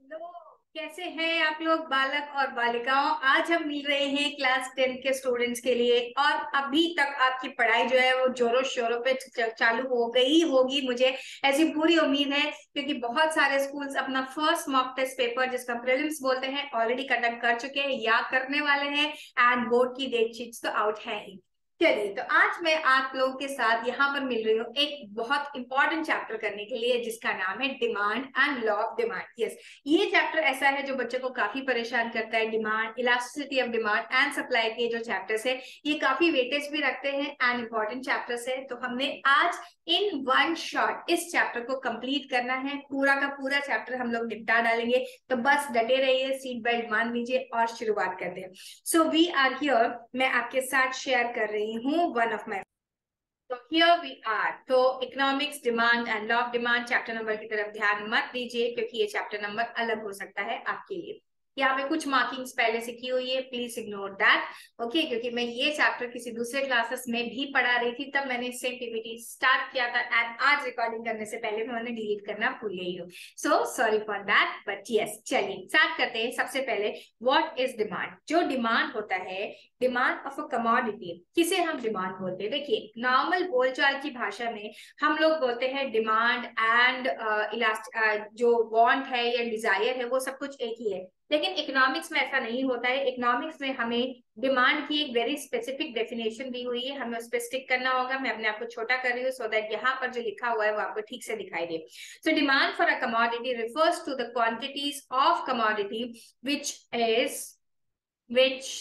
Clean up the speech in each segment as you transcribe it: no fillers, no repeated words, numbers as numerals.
Hello. कैसे हैं आप लोग बालक और बालिकाओं। आज हम मिल रहे हैं क्लास 10 के स्टूडेंट्स के लिए। और अभी तक आपकी पढ़ाई जो है वो जोरों शोरों पे चालू हो गई होगी, मुझे ऐसी पूरी उम्मीद है, क्योंकि बहुत सारे स्कूल्स अपना फर्स्ट मॉक टेस्ट पेपर, जिसका प्रीलिम्स बोलते हैं, ऑलरेडी कंडक्ट कर चुके हैं या करने वाले हैं। एंड बोर्ड की डेट शीट्स तो आउट है ही। चलिए, तो आज मैं आप लोगों के साथ यहाँ पर मिल रही हूँ एक बहुत इंपॉर्टेंट चैप्टर करने के लिए, जिसका नाम है demand and law of demand. Yes, ये चैप्टर ऐसा है जो बच्चों को काफी परेशान करता है। Demand, elasticity of demand and supply के जो चैप्टर्स है, ये काफी वेटेज भी रखते हैं एंड इंपॉर्टेंट चैप्टर्स है। तो हमने आज इन वन शॉट इस चैप्टर को कंप्लीट करना है। पूरा का पूरा चैप्टर हम लोग निपटा डालेंगे। तो बस डटे रहिए, सीट बेल्ट बांध लीजिए और शुरुआत करते हैं। सो वी आर हियर, मैं आपके साथ शेयर कर रही हूँ वन ऑफ माई। तो हियर वी आर। तो economics, demand and law of demand chapter number की तरफ ध्यान मत दीजिए, क्योंकि ये चैप्टर नंबर अलग हो सकता है आपके लिए। यहाँ पे कुछ मार्किंग्स पहले से की हुई है, प्लीज इग्नोर दैट। ओके, क्योंकि मैं ये चैप्टर किसी दूसरे क्लासेस में भी पढ़ा रही थी, तब मैंने सेम पीपीटी स्टार्ट किया था एंड आज रिकॉर्डिंग करने से पहले मैंने डिलीट करना भूल गई हूँ। So sorry for that, but yes, चलिए स्टार्ट करते हैं। सबसे पहले, व्हाट इज डिमांड? जो डिमांड होता है, डिमांड ऑफ अ कमोडिटी, किसे हम डिमांड बोलते हैं? देखिए, नॉर्मल बोलचाल की भाषा में हम लोग बोलते हैं डिमांड एंड जो वांट है या डिजायर है, वो सब कुछ एक ही है। लेकिन इकोनॉमिक्स में ऐसा नहीं होता है। इकोनॉमिक्स में हमें डिमांड की एक वेरी स्पेसिफिक डेफिनेशन दी हुई है, हमें उस पर स्टिक करना होगा। मैं अपने आप को छोटा कर रही हूँ सो दैट यहाँ पर जो लिखा हुआ है वो आपको ठीक से दिखाई दे। So demand for a commodity refers to the quantities of commodity which is which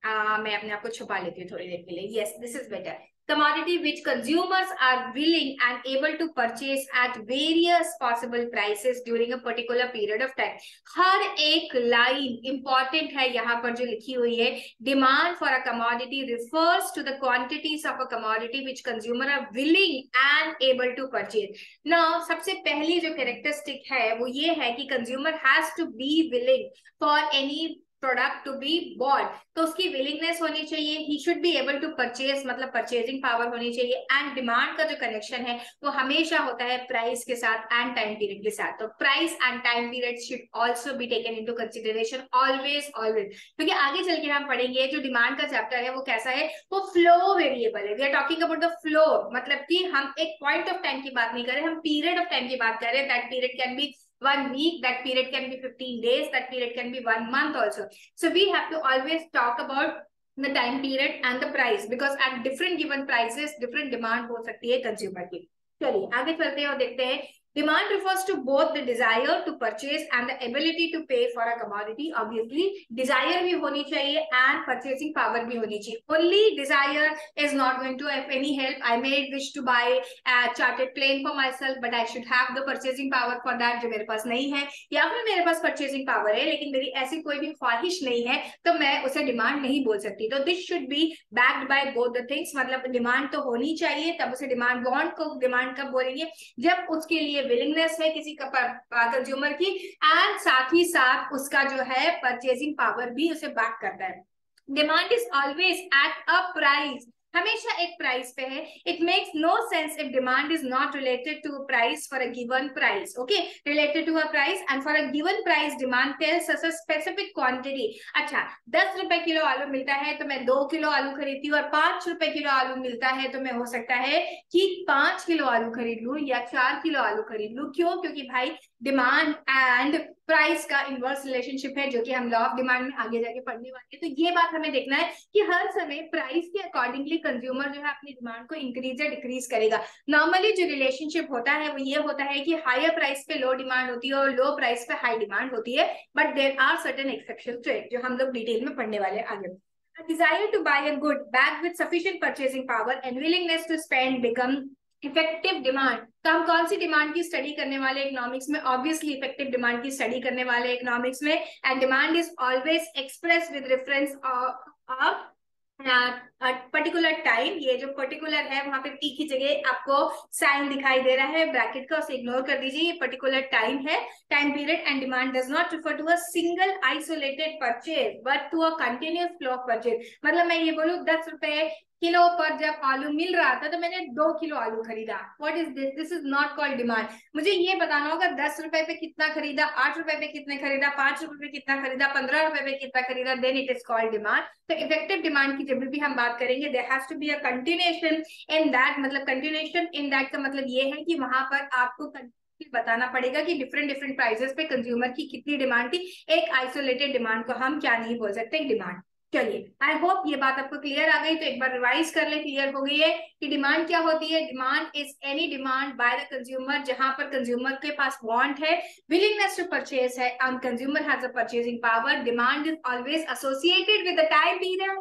मैं अपने आप को छुपा लेती हूँ थोड़ी देर के लिए। Yes, this is better. Commodity which consumers are willing and able to purchase at various possible prices during a particular period of time. हर एक लाइन इंपॉर्टेंट है यहाँ पर जो लिखी हुई है। Demand for a commodity refers to the quantities of a commodity which consumer are willing and able to purchase. Now, सबसे पहली जो कैरेक्टरिस्टिक है वो ये है कि consumer has to be willing for any product to be bought. तो उसकी विलिंगनेस होनी चाहिए, he should be able to purchase, मतलब परचेजिंग पावर होनी चाहिए। एंड डिमांड का जो कनेक्शन है वो हमेशा होता है प्राइस के साथ एंड टाइम पीरियड के साथ। तो price and time period should also be taken into consideration always always, क्योंकि आगे चल के हम पढ़ेंगे जो डिमांड का चैप्टर है वो कैसा है, वो फ्लो वेरिएबल है। We are talking about the flow, मतलब कि हम एक पॉइंट ऑफ टाइम की बात नहीं कर रहे, हम पीरियड ऑफ टाइम की बात कर रहे हैं। That period can be 1 week, that period can be 15 days, that period can be 1 month also. So we have to always talk about the time period and the price, because at different given prices different demand हो सकती है consumer की। चलिए आगे चलते हैं और देखते हैं। Demand refers to both the desire to purchase and the ability to pay for a commodity. Obviously, desire भी होनी चाहिए and purchasing power भी होनी चाहिए. Only desire is not going to have any help. I may wish to buy a chartered plane for myself, but I should have the purchasing power for that, जो मेरे पास नहीं है। या फिर मेरे पास purchasing power है लेकिन मेरी ऐसी कोई भी ख्वाहिश नहीं है, तो मैं उसे डिमांड नहीं बोल सकती। तो this should be backed by both the things, मतलब डिमांड तो होनी चाहिए, तब उसे डिमांड, वांट को डिमांड कब बोलेंगे, जब उसके लिए विलिंगनेस है किसी का कंज्यूमर की, एंड साथ ही साथ उसका जो है परचेजिंग पावर भी उसे बैक करता है। Demand is always at a price, हमेशा एक प्राइस पे है। It makes no sense if demand is not related to price for a given price. Okay, related to a price and for a given price demand tells us a specific quantity. अच्छा, 10 रुपए kilo आलू मिलता है तो मैं 2 kilo आलू खरीदती हूँ, और 5 रुपए किलो आलू मिलता है तो मैं हो सकता है कि 5 किलो आलू खरीद लूं या 4 किलो आलू खरीद लूं। क्यों? क्योंकि भाई डिमांड एंड प्राइस का इनवर्स रिलेशनशिप है, जो कि हम लॉ ऑफ डिमांड में आगे जाके पढ़ने वाले हैं। तो ये बात हमें देखना है कि हर समय प्राइस के अकॉर्डिंगली कंज्यूमर जो है अपनी डिमांड को इंक्रीज या डिक्रीज करेगा। नॉर्मली जो रिलेशनशिप होता है वो ये होता है कि हायर प्राइस पे लो डिमांड होती है और लो प्राइस पे हाई डिमांड होती है, but there are certain exceptions to it, जो हम लोग डिटेल में पढ़ने वाले आगे। A desire to buy a good backed with sufficient purchasing power and willingness to spend become effective demand. तो हम कौन सी डिमांड की स्टडी करने वाले इकोनॉमिक्स में? ऑब्वियसली इफेक्टिव डिमांड की स्टडी करने वाले इकोनॉमिक्स में। And demand is always express with reference of particular time. ये जो पर्टिकुलर है वहां पे टी की जगह आपको साइन दिखाई दे रहा है ब्रैकेट का, उसे इग्नोर कर दीजिए। ये पर्टिकुलर टाइम है, time period. And demand does not refer to a single isolated purchase but to a continuous flow of purchase. मतलब मैं ये बोलूं 10 रुपए किलो पर जब आलू मिल रहा था तो मैंने 2 किलो आलू खरीदा। What is this? This is not called demand. मुझे ये बताना होगा 10 रुपए पे कितना खरीदा, 8 रुपए पे कितने खरीदा, 5 रुपए पे कितना खरीदा, 15 रुपए पे कितना खरीदा, then it is called demand. तो इफेक्टिव डिमांड की जब भी हम बात करेंगे, there has to be a continuation in that, मतलब कंटिन्यूएशन इन दैट का मतलब ये है कि वहां पर आपको बताना पड़ेगा कि डिफरेंट डिफरेंट प्राइसेस पे कंज्यूमर की कितनी डिमांड थी। एक आइसोलेटेड डिमांड को हम क्या नहीं बोल सकते, डिमांड। चलिए, आई होप ये बात आपको क्लियर आ गई। तो एक बार रिवाइज कर ले, क्लियर हो गई है कि डिमांड क्या होती है। Demand is any demand by the consumer, जहां पर कंज्यूमर के पास वांट है, विलिंगनेस टू परचेज है, and consumer has a purchasing power. Demand is always associated with the time period,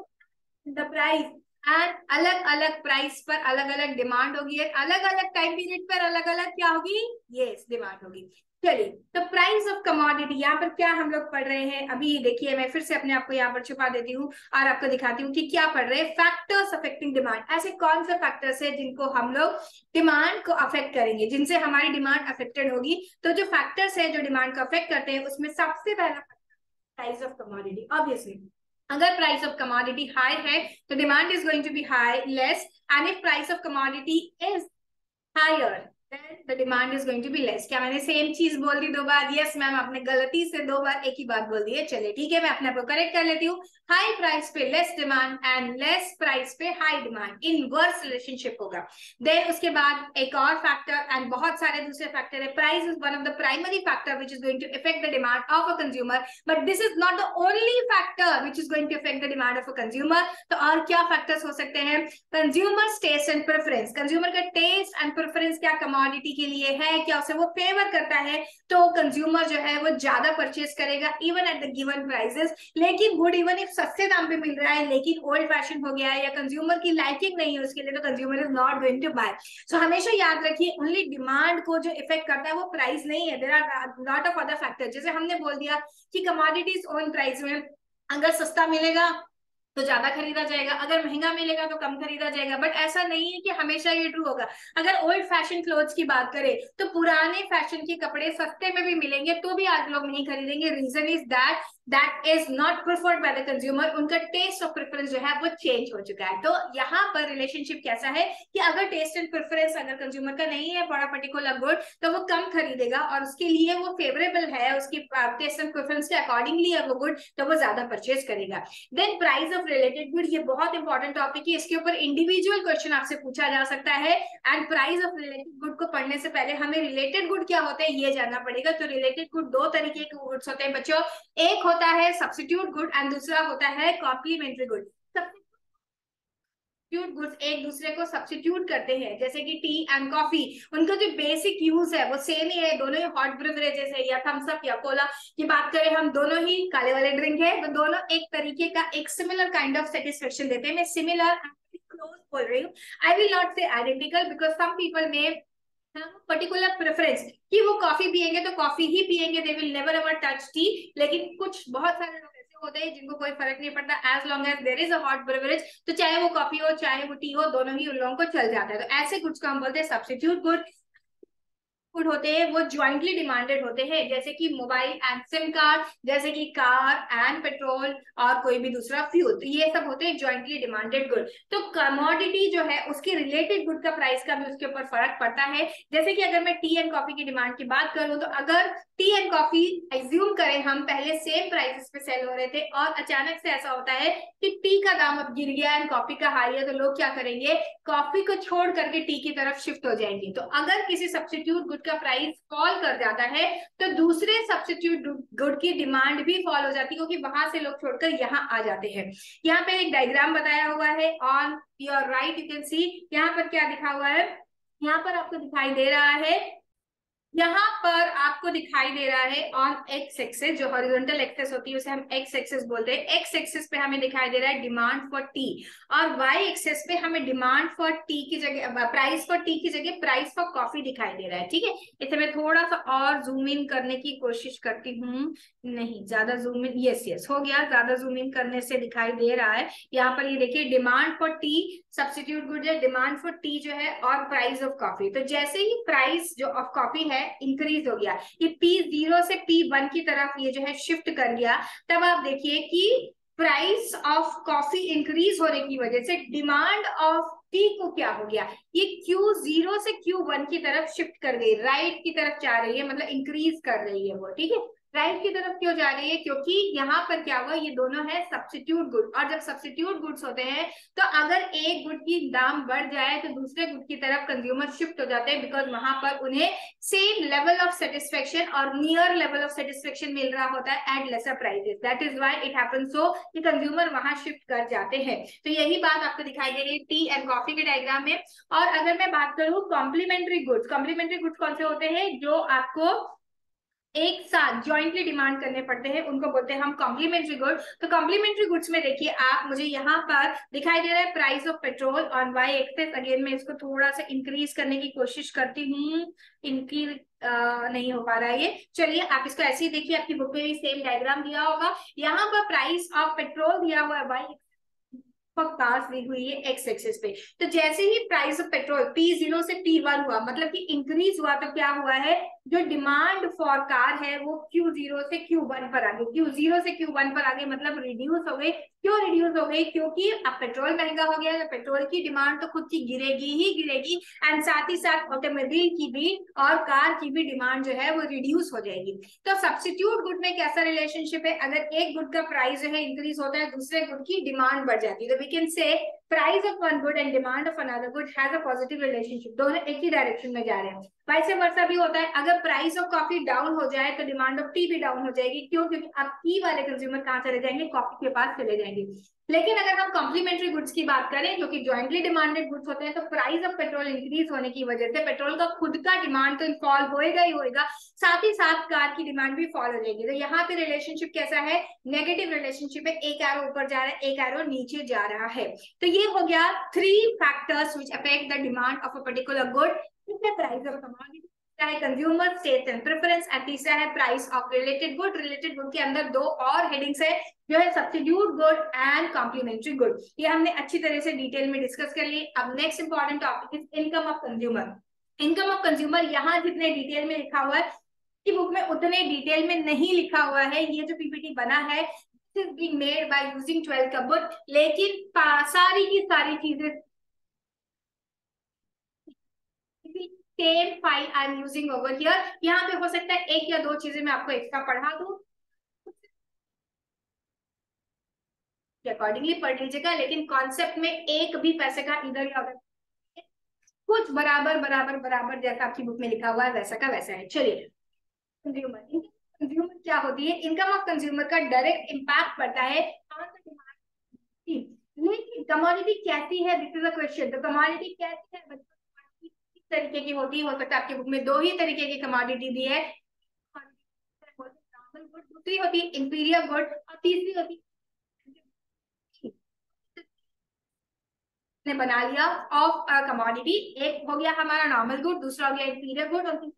the price, and अलग अलग प्राइस पर अलग अलग डिमांड होगी, अलग अलग टाइम पीरियड पर अलग अलग क्या होगी, यस, डिमांड होगी। चलिए, तो प्राइस ऑफ कमोडिटी, यहाँ पर क्या हम लोग पढ़ रहे हैं अभी, देखिए मैं फिर से अपने आप को यहाँ पर छुपा देती हूँ और आपको दिखाती हूँ कि क्या पढ़ रहे हैं। फैक्टर्स अफेक्टिंग डिमांड, ऐसे कौन से फैक्टर्स है जिनको हम लोग डिमांड को अफेक्ट करेंगे, जिनसे हमारी डिमांड अफेक्टेड होगी। तो जो फैक्टर्स है जो डिमांड को अफेक्ट करते हैं, उसमें सबसे पहला प्राइस ऑफ कमोडिटी। ऑब्वियसली अगर प्राइस ऑफ कमोडिटी हाई है तो demand is going to be high less, and if price of commodity is higher then the demand is going to be less। क्या मैंने सेम चीज बोल दी दो बार? Yes ma'am, आपने गलती से 2 बार एक ही बात बोल दी है। चलिए ठीक है, मैं अपने आप को करेक्ट कर लेती हूँ। हाई प्राइस पे less demand and less price पे हाई डिमांड, इनवर्स रिलेशनशिप होगा। देन उसके बाद एक और फैक्टर एंड बहुत सारे दूसरे फैक्टर है। Price is one of the primary factor which is going to effect the demand of a consumer, but this is not the only factor which is going to effect the demand of a consumer. तो और क्या factors हो सकते हैं? Consumer taste and preference, consumer का taste and preference क्या commodity के लिए है, क्या उसे वो फेवर करता है, तो कंज्यूमर जो है वो ज्यादा परचेज करेगा even at the given prices. लेकिन गुड इवन इफ सस्ते दाम पे मिल रहा है लेकिन ओल्ड फैशन हो गया है या कंज्यूमर की लाइकिंग नहीं है उसके लिए, तो consumer is not going to buy. So हमेशा याद रखिए, ओनली डिमांड को जो इफेक्ट करता है वो प्राइस नहीं है, there are lot of other factor. जैसे हमने बोल दिया कि कमोडिटीज ओन प्राइस में अगर सस्ता मिलेगा तो ज्यादा खरीदा जाएगा, अगर महंगा मिलेगा तो कम खरीदा जाएगा, बट ऐसा नहीं है कि हमेशा ये ट्रू होगा। अगर ओल्ड फैशन क्लोथ्स की बात करें तो पुराने फैशन के कपड़े सस्ते में भी मिलेंगे तो भी आज लोग नहीं खरीदेंगे। Reason is that that is not preferred by the consumer, उनका टेस्ट और प्रेफरेंस जो है वो चेंज हो चुका है। तो यहाँ पर रिलेशनशिप कैसा है कि अगर टेस्ट एंड प्रेफरेंस अगर कंज्यूमर का नहीं है फॉर अ पर्टिकुलर गुड, तो वो कम खरीदेगा और उसके लिए वो फेवरेबल है, उसकी टेस्ट एंड प्रेफरेंस के अकॉर्डिंगली है वो गुड, तो वो ज्यादा परचेज करेगा। Then price of related good, ये बहुत इंपॉर्टेंट टॉपिक है, इसके ऊपर इंडिविजुअल क्वेश्चन आपसे पूछा जा सकता है। And price of related good को पढ़ने से पहले हमें रिलेटेड गुड क्या होते हैं ये जानना पड़ेगा। तो रिलेटेड गुड दो तरीके के गुड्स होते हैं बच्चों, एक होता है सब्स्टिट्यूट गुड एंड दूसरा होता है कॉम्प्लीमेंट्री गुड। सब्स्टिट्यूट गुड्स एक दूसरे को सब्स्टिट्यूट करते हैं, जैसे कि टी एंड कॉफी, उनका जो बेसिक यूज है वो सेम ही है, दोनों ही हॉट ब्रेवरेजेस है, या थम्स अप या कोला की बात करें हम, दोनों ही काले वाले ड्रिंक है, तो दोनों एक तरीके का एक सिमिलर काइंड ऑफ सेटिस्फेक्शन देते हैं। मैं सिमिलर क्लोज बोल रही हूँ, आई विल नॉट से आइडेंटिकल, बिकॉज सम पीपल में पर्टिकुलर प्रेफरेंस कि वो कॉफी पियेंगे तो कॉफी ही पियेंगे, they will never ever touch T. लेकिन कुछ बहुत सारे लोग ऐसे होते हैं जिनको कोई फर्क नहीं पड़ता, as long as there is a hot beverage, तो चाहे वो कॉफी हो चाहे वो टी हो, दोनों ही उन लोगों को चल जाता है। तो ऐसे गुड्स को हम बोलते हैं सब्स्टिट्यूट गुड। गुड होते हैं वो ज्वाइंटली डिमांडेड होते हैं, जैसे कि मोबाइल एंड सिम कार्ड, जैसे कि कार एंड पेट्रोल और कोई भी दूसरा फ्यूल, तो ये सब होते हैं ज्वाइंटली डिमांडेड गुड। तो कमोडिटी जो है उसके रिलेटेड गुड का प्राइस का भी उसके ऊपर फर्क पड़ता है। जैसे कि अगर मैं टी एंड कॉफी की डिमांड की बात करूं, तो अगर टी एंड कॉफी एज्यूम करें हम पहले सेम प्राइसेस पे सेल हो रहे थे और अचानक से ऐसा होता है कि टी का दाम अब गिर गया एंड कॉफी का हाई है, तो लोग क्या करेंगे, कॉफी को छोड़ करके टी की तरफ शिफ्ट हो जाएंगे। तो अगर किसी सब्स्टिट्यूट गुड का प्राइस फॉल कर जाता है तो दूसरे सब्स्टिट्यूट गुड की डिमांड भी फॉल हो जाती है, क्योंकि वहां से लोग छोड़कर यहाँ आ जाते हैं। यहाँ पे एक डायग्राम बताया हुआ है, on your right you can सी, यहाँ पर क्या दिखा हुआ है, यहाँ पर आपको दिखाई दे रहा है, यहाँ पर आपको दिखाई दे रहा है ऑन एक्स एक्सिस, जो हॉरिजॉन्टल एक्सिस होती है उसे हम एक्स एक्सिस बोलते हैं। एक्स एक्सिस पे हमें दिखाई दे रहा है डिमांड फॉर टी, और वाई एक्सिस पे हमें डिमांड फॉर टी की जगह, प्राइस फॉर टी की जगह प्राइस फॉर कॉफी दिखाई दे रहा है। ठीक है, इसे मैं थोड़ा सा और जूम इन करने की कोशिश करती हूँ, नहीं ज्यादा जूम इन, यस यस हो गया, ज्यादा जूम इन करने से दिखाई दे रहा है। यहाँ पर ये देखिए, demand for T substitute good है, डिमांड फॉर टी जो है, और प्राइस ऑफ कॉफी। तो जैसे ही प्राइस जो ऑफ कॉफी है इंक्रीज हो गया, ये P0 से P1 की तरफ ये जो है शिफ्ट कर गया, तब आप देखिए कि प्राइस ऑफ कॉफी इंक्रीज होने की वजह से डिमांड ऑफ टी को क्या हो गया, ये Q0 से Q1 की तरफ शिफ्ट कर गई, राइट की तरफ जा रही है, मतलब इंक्रीज कर रही है वो, ठीक है। राइट की तरफ क्यों जा रही है, क्योंकि यहाँ पर क्या हुआ, ये दोनों है सब्स्टिट्यूट गुड, और जब सब्स्टिट्यूट गुड्स होते हैं तो अगर एक गुड की दाम बढ़ जाए तो दूसरे गुड की तरफ कंज्यूमर शिफ्ट हो जाते हैं, बिकॉज वहां पर उन्हें सेम लेवल ऑफ सेटिस्फेक्शन और नियर लेवल ऑफ सेटिस्फेक्शन मिल रहा होता है at lesser prices, that is why it happens so कि कंज्यूमर वहां शिफ्ट कर जाते हैं। तो यही बात आपको दिखाई दे रही है टी एंड कॉफी के डायग्राम में। और अगर मैं बात करूं कॉम्प्लीमेंट्री गुड्स, कॉम्प्लीमेंट्री गुड्स कौन से होते हैं, जो आपको एक साथ जॉइंटली डिमांड करने पड़ते हैं, उनको बोलते हैं हम कॉम्प्लीमेंट्री गुड। तो कॉम्प्लीमेंट्री गुड्स में देखिए आप, मुझे यहाँ पर दिखाई दे रहा है price of petrol on Y axis. Again मैं इसको थोड़ा सा इंक्रीज करने की कोशिश करती हूँ, इनकी नहीं हो पा रहा है ये, चलिए आप इसको ऐसे ही देखिए, आपकी बुक में भी सेम डायग्राम दिया होगा। यहाँ पर प्राइस ऑफ पेट्रोल दिया हुआ है वाई कार्स दी हुई है एक्स एक्सिस पे। तो जैसे ही प्राइस ऑफ पेट्रोल P0 से P1 हुआ, मतलब कि इंक्रीज हुआ, तो क्या हुआ है, जो डिमांड फॉर कार है वो Q0 से Q1 पर आ गई, Q0 से Q1 पर आ गई, मतलब रिड्यूस हो गई। क्यों रिड्यूस हो गई, क्योंकि अब पेट्रोल महंगा हो गया, तो पेट्रोल की डिमांड तो खुद की गिरेगी ही गिरेगी, एंड साथ ही साथ ऑटोमोबाइल की भी और कार की भी डिमांड जो है वो रिड्यूस हो जाएगी। तो सब्स्टिट्यूट गुड में कैसा रिलेशनशिप है, अगर एक गुड का प्राइस जो है इंक्रीज होता है, दूसरे गुड की डिमांड बढ़ जाती है, तो we can say price of one good and demand of another good has a positive relationship, दोनों एक ही डायरेक्शन में जा रहे हैं। वैसे वर्षा भी होता है, अगर प्राइस ऑफ कॉफी डाउन हो जाए तो डिमांड ऑफ टी भी डाउन हो जाएगी, क्यों, क्योंकि अब टी वाले कंज्यूमर कहाँ चले जाएंगे, कॉफी के पास चले जाएंगे। लेकिन अगर हम कॉम्प्लीमेंट्री गुड्स की बात करें जो कि जॉइंटली डिमांडेड गुड्स होते हैं, तो प्राइस ऑफ पेट्रोल इंक्रीज होने की वजह से पेट्रोल का खुद का डिमांड तो फॉल होएगा ही होएगा, साथ ही साथ कार की डिमांड भी फॉल हो जाएगी। तो यहाँ पे रिलेशनशिप कैसा है, नेगेटिव रिलेशनशिप है, एक एरो ऊपर जा रहा है, एक एरो नीचे जा रहा है। तो ये हो गया 3 factors which affect the demand of a particular good. Price of commodity है, consumer taste and preference, and तीसरा है price of related good. Related good के अंदर 2 और हेडिंग्स है, जो है substitute good and complementary good. ये हमने अच्छी तरह से डिटेल में डिस्कस कर ली। अब next important topic is income of consumer. Income of consumer यहाँ जितने डिटेल में लिखा हुआ है की बुक में उतने डिटेल में नहीं लिखा हुआ है। ये जो पीपीटी बना है is being made by using 12th का बुक, लेकिन सारी की सारी चीजें same file I am using over here. यहाँ पे हो सकता है 1 या 2 चीजें मैं आपको एक्स्ट्रा पढ़ा दूं, अकॉर्डिंगली पढ़ लीजिएगा, लेकिन कॉन्सेप्ट में एक भी पैसे का इधर या उधर, कुछ बराबर बराबर बराबर जैसा आपकी बुक में लिखा हुआ है वैसा का वैसा है। चलिए, कंज्यूमर, कंज्यूमर क्या होती है, इनकम ऑफ कंज्यूमर का डायरेक्ट इम्पैक्ट पड़ता है ऑन द डिमांड। लेकिन कमोडिटी कैसी है, दिस इज अ क्वेश्चन। तो कमोडिटी कैसी है, किस तरीके की होती है, हो सकता है आपकी बुक में 2 ही तरीके की कमोडिटी दी है, दूसरी होती है इंफीरियर गुड, और तीसरी होती ने बना लिया ऑफ कमोडिटी। एक हो गया हमारा नॉर्मल गुड, दूसरा हो गया इंफीरियर गुड, और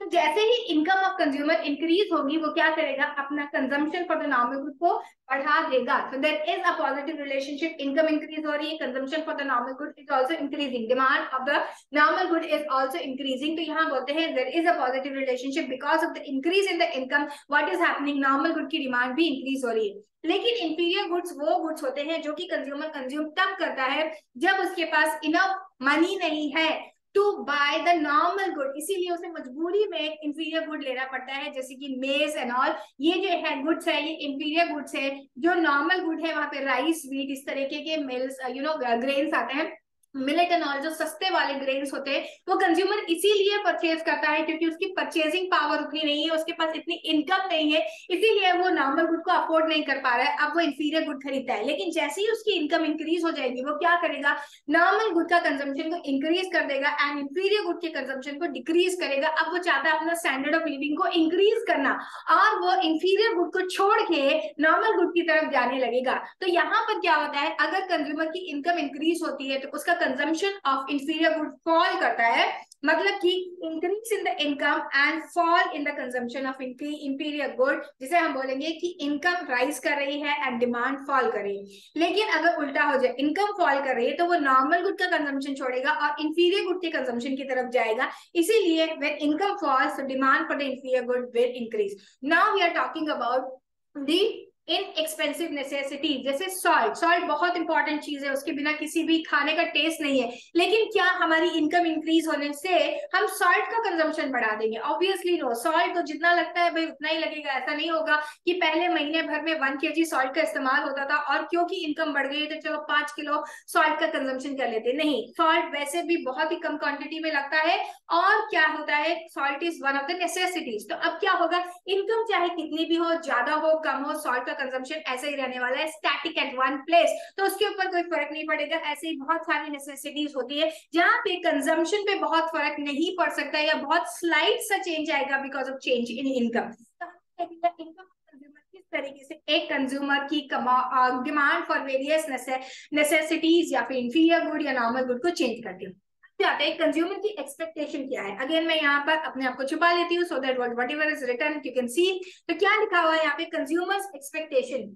तो जैसे ही इनकम ऑफ कंज्यूमर इंक्रीज होगी, वो क्या करेगा, अपना consumption for the normal good को बढ़ा देगा। So there is a positive relationship, income increase हो रही है, consumption for the normal good is also increasing, demand of the normal good is also increasing. तो यहाँ बोलते हैं there is a positive relationship because of the increase in the income, what is happening, normal good की demand भी increase हो रही है। लेकिन इंफीरियर गुड्स वो गुड्स होते हैं जो कि कंज्यूमर कंज्यूम तब करता है जब उसके पास इनफ मनी नहीं है to by the normal good, इसीलिए उसे मजबूरी में इंफीरियर गुड लेना पड़ता है, जैसे कि मेज एंड ऑल। ये जो है गुड्स है, ये इंफीरियर गुड्स है। जो नॉर्मल गुड है वहां पे राइस, व्हीट, इस तरीके के मिल्स, ग्रेन्स आते हैं, मिलेट एंड ऑल, जो सस्ते वाले ग्रेन्स होते हैं, वो कंज्यूमर इसीलिए परचेज करता है क्योंकि उसकी परचेजिंग पावर उतनी नहीं है, उसके पास इतनी इनकम नहीं है, इसीलिए वो नॉर्मल गुड को अफोर्ड नहीं कर पा रहा है, अब वो इंफीरियर गुड खरीदता है। लेकिन जैसे ही उसकी इनकम इंक्रीज हो जाएगी, वो क्या करेगा, नॉर्मल गुड का कंजम्पशन को इंक्रीज कर देगा एंड इंफीरियर गुड के कंजम्पशन को डिक्रीज करेगा। अब वो चाहता है अपना स्टैंडर्ड ऑफ लिविंग को इंक्रीज करना, और वो इंफीरियर गुड को छोड़ के नॉर्मल गुड की तरफ जाने लगेगा। तो यहाँ पर क्या होता है, अगर कंज्यूमर की इनकम इंक्रीज होती है तो उसका consumption of inferior good fall करता है, मतलब कि increase in the income and fall in the consumption of inferior good, जिसे हम बोलेंगे कि इनकम राइज कर रही है एंड डिमांड फॉल कर रही है। लेकिन अगर उल्टा हो जाए, इनकम फॉल कर रही है, तो वो नॉर्मल गुड का कंजम्पशन छोड़ेगा और इंफीरियर गुड के कंजम्पशन की तरफ जाएगा। इसीलिए when income falls, demand for the inferior good will increase. Now we are talking about the inexpensive necessity जैसे सॉल्ट। सॉल्ट बहुत इंपॉर्टेंट चीज है, उसके बिना किसी भी खाने का टेस्ट नहीं है। लेकिन क्या हमारी इनकम इंक्रीज होने से हम सॉल्ट का कंजम्पशन बढ़ा देंगे? Obviously no. सॉल्ट तो जितना लगता है भाई उतना ही लगेगा। ऐसा नहीं होगा कि पहले महीने भर में 1 kg सॉल्ट का इस्तेमाल होता था और क्योंकि इनकम बढ़ गई तो चलो 5 किलो सॉल्ट का कंजम्पशन कर लेते। नहीं, सॉल्ट वैसे भी बहुत ही कम क्वांटिटी में लगता है। और क्या होता है, salt is one of the necessities. तो अब क्या होगा, इनकम चाहे कितनी भी हो, ज्यादा हो कम हो, सॉल्ट का कंजम्पशन ऐसे ही रहने वाला है, स्टैटिक एट वन प्लेस। तो उसके ऊपर कोई फर्क नहीं पड़ेगा। ऐसे ही बहुत सारी नेसेसिटीज होती है जहां पे कंजम्पशन पे बहुत फर्क नहीं पड़ सकता या बहुत स्लाइट सा चेंज आएगा because of change in income. Income किस तरीके से एक कंज्यूमर की डिमांड फॉर वेरियस नेसेसिटीज या फिर इंफीरियर गुड या नॉर्मल गुड को चेंज करती है। जाते हैं कंज्यूमर की एक्सपेक्टेशन क्या है। अगेन मैं यहाँ पर अपने आप को छुपा लेती हूँ so that whatever is written you can see. तो क्या लिखा हुआ है यहाँ पे, कंज्यूमर्स एक्सपेक्टेशन,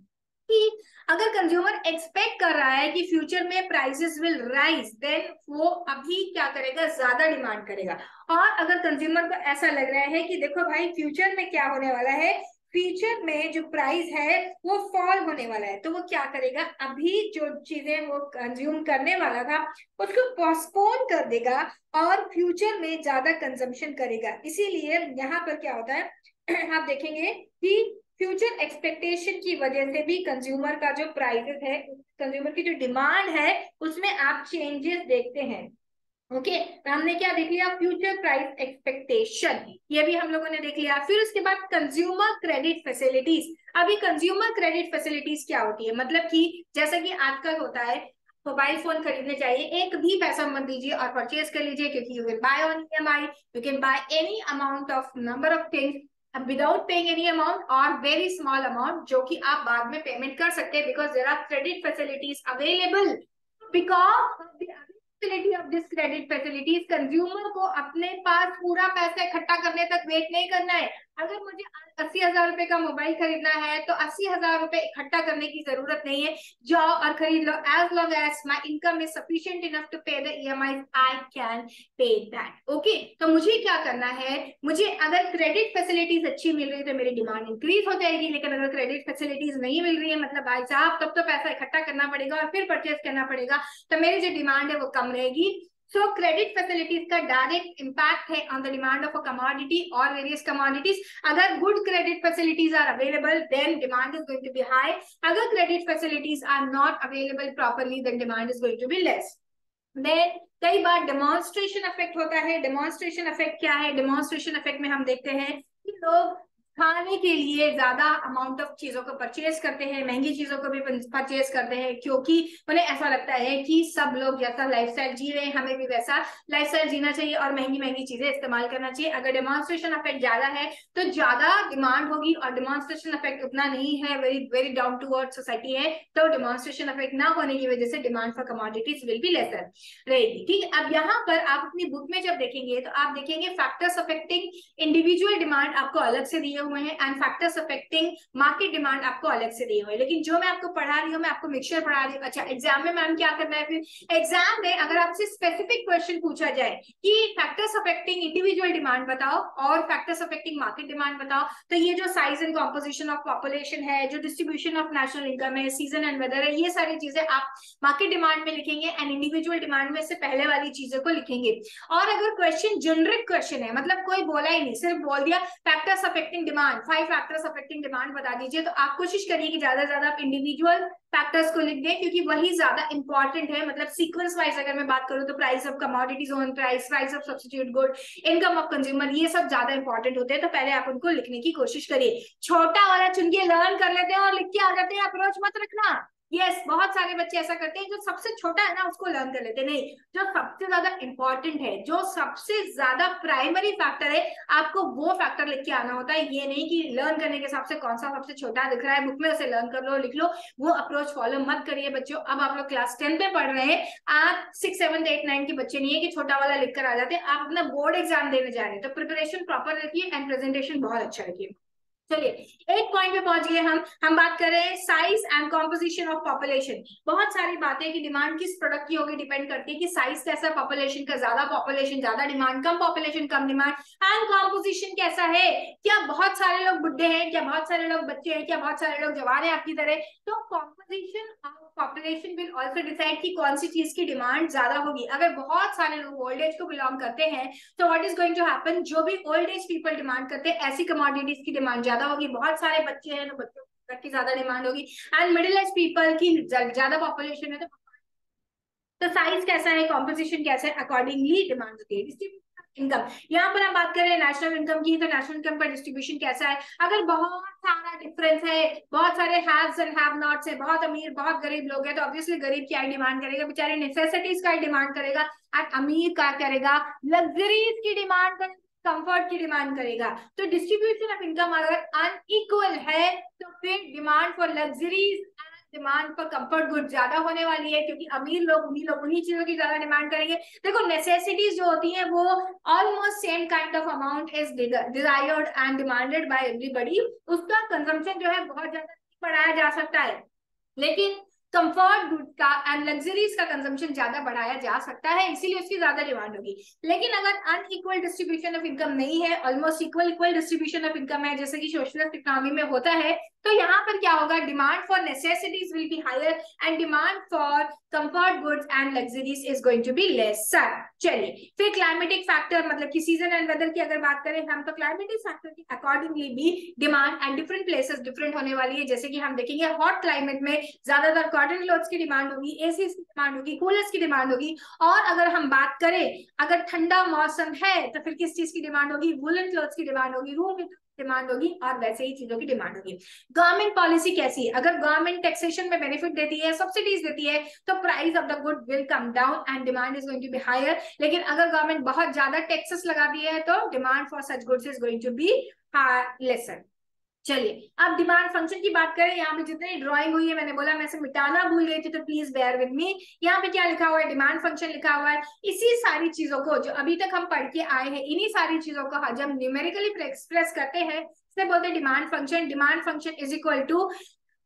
कि अगर कंज्यूमर एक्सपेक्ट कर रहा है कि फ्यूचर में प्राइसेस विल राइज, देन वो अभी क्या करेगा, ज्यादा डिमांड करेगा। और अगर कंज्यूमर को ऐसा लग रहा है कि देखो भाई फ्यूचर में क्या होने वाला है, फ्यूचर में जो प्राइस है वो फॉल होने वाला है, तो वो क्या करेगा, अभी जो चीजें वो कंज्यूम करने वाला था उसको पोस्टपोन कर देगा और फ्यूचर में ज्यादा कंजम्पशन करेगा। इसीलिए यहाँ पर क्या होता है आप देखेंगे कि फ्यूचर एक्सपेक्टेशन की वजह से भी कंज्यूमर का जो प्राइसेस है, कंज्यूमर की जो डिमांड है उसमें आप चेंजेस देखते हैं। ओके तो हमने क्या देख लिया, फ्यूचर प्राइस एक्सपेक्टेशन, ये भी हम लोगों ने देख लिया। फिर उसके बाद कंज्यूमर क्रेडिट फैसिलिटीज। अभी कंज्यूमर क्रेडिट फैसिलिटीज क्या होती है, मतलब कि जैसा कि आजकल होता है, मोबाइल फोन खरीदने चाहिए, एक भी पैसा मत दीजिए और परचेज कर लीजिए, क्योंकि you can buy on EMI, you can buy any amount of number of things without paying any amount और वेरी स्मॉल अमाउंट जो कि आप बाद में पेमेंट कर सकते हैं, because there are credit facilities available. Because facility of this credit facilities, consumer को अपने पास पूरा पैसा इकट्ठा करने तक वेट नहीं करना है। अगर मुझे 80,000 रुपए का मोबाइल खरीदना है तो 80,000 रुपए इकट्ठा करने की जरूरत नहीं है, जाओ और खरीद लो। As long as my income is sufficient enough to pay the EMI, I can pay that. Okay तो मुझे क्या करना है, मुझे अगर क्रेडिट फैसिलिटीज अच्छी मिल रही है तो मेरी डिमांड इंक्रीज हो जाएगी। लेकिन अगर क्रेडिट फैसिलिटीज नहीं मिल रही है, मतलब भाई साहब तब तो पैसा इकट्ठा करना पड़ेगा और फिर परचेज करना पड़ेगा, तो मेरी जो डिमांड है वो कम रहेगी। सो क्रेडिट फैसिलिटीज का डायरेक्ट इम्पैक्ट है on the demand of a commodity और वेरियस कमोडिटीज। अगर good credit facilities are available then demand is going to be high. अगर credit facilities are not available properly then demand is going to be less. Then कई बार demonstration effect होता है। Demonstration effect क्या है, demonstration effect में हम देखते हैं कि लोग खाने के लिए ज्यादा अमाउंट ऑफ चीजों को परचेज करते हैं, महंगी चीजों को भी परचेज करते हैं, क्योंकि उन्हें ऐसा लगता है कि सब लोग जैसा लाइफस्टाइल जी रहे हैं हमें भी वैसा लाइफस्टाइल जीना चाहिए और महंगी महंगी चीजें इस्तेमाल करना चाहिए। अगर डेमोन्स्ट्रेशन इफेक्ट ज्यादा है तो ज्यादा डिमांड होगी, और डेमोन्स्ट्रेशन इफेक्ट उतना नहीं है, very very down to earth society है, तो डेमोन्स्ट्रेशन इफेक्ट ना होने की वजह से demand for commodities will be lesser रहेगी। ठीक है, अब यहाँ पर आप अपनी बुक में जब देखेंगे तो आप देखेंगे फैक्टर्स अफेक्टिंग इंडिविजुअल डिमांड आपको अलग से दिए हुए हैं and factors affecting market demand आपको अलग से दिए हुए हैं। लेकिन जो मैं आपको पढ़ा रही हूँ, मैं आपको मिक्सचर पढ़ा रही हूँ। अच्छा एग्जाम में मैम क्या करना है, फिर एग्जाम में अगर आपसे स्पेसिफिक क्वेश्चन पूछा जाए कि फैक्टर्स अफेक्टिंग इंडिविजुअल डिमांड बताओ और फैक्टर्स अफेक्टिंग मार्केट डिमांड बताओ, तो ये जो size and composition of population है, जो डिस्ट्रीब्यूशन ऑफ नेशनल इनकम है, सीजन एंड वेदर है, ये सारी चीजें आप मार्केट डिमांड में लिखेंगे एंड इंडिविजुअल डिमांड में से पहले वाली चीजों को लिखेंगे। और अगर क्वेश्चन जेनरिक क्वेश्चन है, मतलब कोई बोला ही नहीं, सिर्फ बोल दिया factors affecting demand, 5 factors affecting demand बता दीजिए, तो आप कोशिश करिए कि ज्यादा से ज्यादा आप इंडिविजुअल फैक्टर्स को लिख दें, क्योंकि वही ज्यादा इंपॉर्टेंट है। मतलब सीक्वेंस वाइज अगर मैं बात करूं तो price of commodities on price, price of substitute good, income of consumer, ये सब ज्यादा इंपॉर्टेंट होते हैं, तो पहले आप उनको लिखने की कोशिश करिए। छोटा वाला चुन के लर्न कर लेते हैं और लिख के आ जाते हैं, अप्रोच मत रखना। यस बहुत सारे बच्चे ऐसा करते हैं, जो सबसे छोटा है ना उसको लर्न कर लेते हैं। नहीं, जो सबसे ज्यादा इंपॉर्टेंट है, जो सबसे ज्यादा प्राइमरी फैक्टर है, आपको वो फैक्टर लिख के आना होता है। ये नहीं कि लर्न करने के हिसाब से कौन सा सबसे छोटा दिख रहा है बुक में उसे लर्न कर लो, लिख लो, वो अप्रोच फॉलो मत करिए बच्चों। अब आप लोग क्लास 10 में पढ़ रहे हैं, आप 6, 7, 8, 9 के बच्चे नहीं है कि छोटा वाला लिख कर आ जाते हैं। आप अपना बोर्ड एग्जाम देने जा रहे हैं, तो प्रिपरेशन प्रॉपर रखिए एंड प्रेजेंटेशन बहुत अच्छा रखिए। चलिए एक पॉइंट पे पहुंच गए हम बात कर रहे हैं size and composition of population. बहुत सारी बातें कि डिमांड किस प्रोडक्ट की होगी डिपेंड करती है कि साइज कैसा, पॉपुलेशन का ज्यादा पॉपुलेशन ज्यादा demand, come population come demand, and composition कैसा है, क्या बहुत सारे लोग बुढ़े हैं, क्या बहुत सारे लोग बच्चे हैं, क्या बहुत सारे लोग जवान हैं आपकी तरह। तो composition of population will also decide कि कौन सी चीज की डिमांड ज्यादा होगी। अगर बहुत सारे लोग ओल्ड एज को बिलोंग करते हैं तो what is going to happen, जो भी ओल्ड एज पीपल डिमांड करते हैं ऐसी कमोडिटीज की डिमांड ज्यादा होगी। बहुत सारे बच्चे हैं तो बच्चों की ज्यादा डिमांड होगी, एंड मिडिल एज पीपल की ज्यादा पॉपुलेशन है तो साइज कैसा है, कॉम्पोजिशन कैसा है, अकॉर्डिंगली डिमांड होती है। डिस्ट्रीब्यूशन इनकम, यहाँ पर हम बात करें नेशनल इनकम की, तो नेशनल इनकम का डिस्ट्रीब्यूशन कैसा है। अगर बहुत सारा डिफरेंस है, बहुत सारे हैव्स एंड हैव नॉट्स है, बहुत अमीर बहुत गरीब लोग हैं, तो ऑब्वियसली गरीब क्या डिमांड करेगा, बेचारे नेसेसिटीज का डिमांड करेगा, और अमीर क्या करेगा, लग्जरीज की डिमांड करेगा, कंफर्ट की डिमांड करेगा। तो डिस्ट्रीब्यूशन ऑफ इनकम अगर अनइक्वल है तो फिर डिमांड फॉर लग्जरीज, डिमांड पर कंफर्ट गुड ज्यादा होने वाली है, क्योंकि अमीर लोग उन्हीं चीजों की ज्यादा डिमांड करेंगे। देखो नेसेसिटीज जो होती है वो almost same kind of amount is desired and demanded by everybody, उसका कंजम्पशन जो है बहुत ज्यादा बढ़ाया जा सकता है, लेकिन कंफर्ट गुड का एंड लग्जरीज का कंजम्पशन ज्यादा बढ़ाया जा सकता है, इसीलिए उसकी ज्यादा डिमांड होगी। लेकिन अगर अनइक्वल डिस्ट्रीब्यूशन ऑफ इनकम नहीं है, almost equal distribution of income है, जैसे कि सोशलिस्ट इकोनॉमी में होता है, तो यहाँ पर क्या होगा, demand for necessities will be higher and demand for comfort goods and luxuries is going to be lesser. चलिए फिर क्लाइमेटिक फैक्टर, मतलब कि सीजन एंड वेदर की अगर बात करें हम, तो क्लाइमेटिक फैक्टर की अकॉर्डिंगली भी demand and different places different होने वाली है। जैसे कि हम देखेंगे हॉट क्लाइमेट में ज्यादातर कॉटन क्लॉथ्स की डिमांड होगी, एसी की डिमांड होगी, कूलर्स की डिमांड होगी, और अगर हम बात करें अगर ठंडा मौसम है तो फिर किस चीज की डिमांड होगी, वुलन क्लॉथ्स की डिमांड होगी, रूम डिमांड होगी, और वैसे ही चीजों की डिमांड होगी। गवर्नमेंट पॉलिसी कैसी है, अगर गवर्नमेंट टैक्सेशन में बेनिफिट देती है, सब्सिडीज देती है, तो price of the good will come down and demand is going to be higher. लेकिन अगर गवर्नमेंट बहुत ज्यादा टैक्सेस लगाती है तो demand for such goods is going to be lesser. चलिए अब डिमांड फंक्शन की बात करें, यहाँ पे जितनी ड्राइंग हुई है मैंने बोला मैं से मिटाना भूल गई थी, तो प्लीज बेयर विद मी। यहाँ पे क्या लिखा हुआ है, डिमांड फंक्शन लिखा हुआ है। इसी सारी चीजों को जो अभी तक हम पढ़ के आए हैं, इन्हीं सारी चीजों को जब न्यूमेरिकली एक्सप्रेस करते हैं इसे बोलते हैं demand function. Demand function is equal to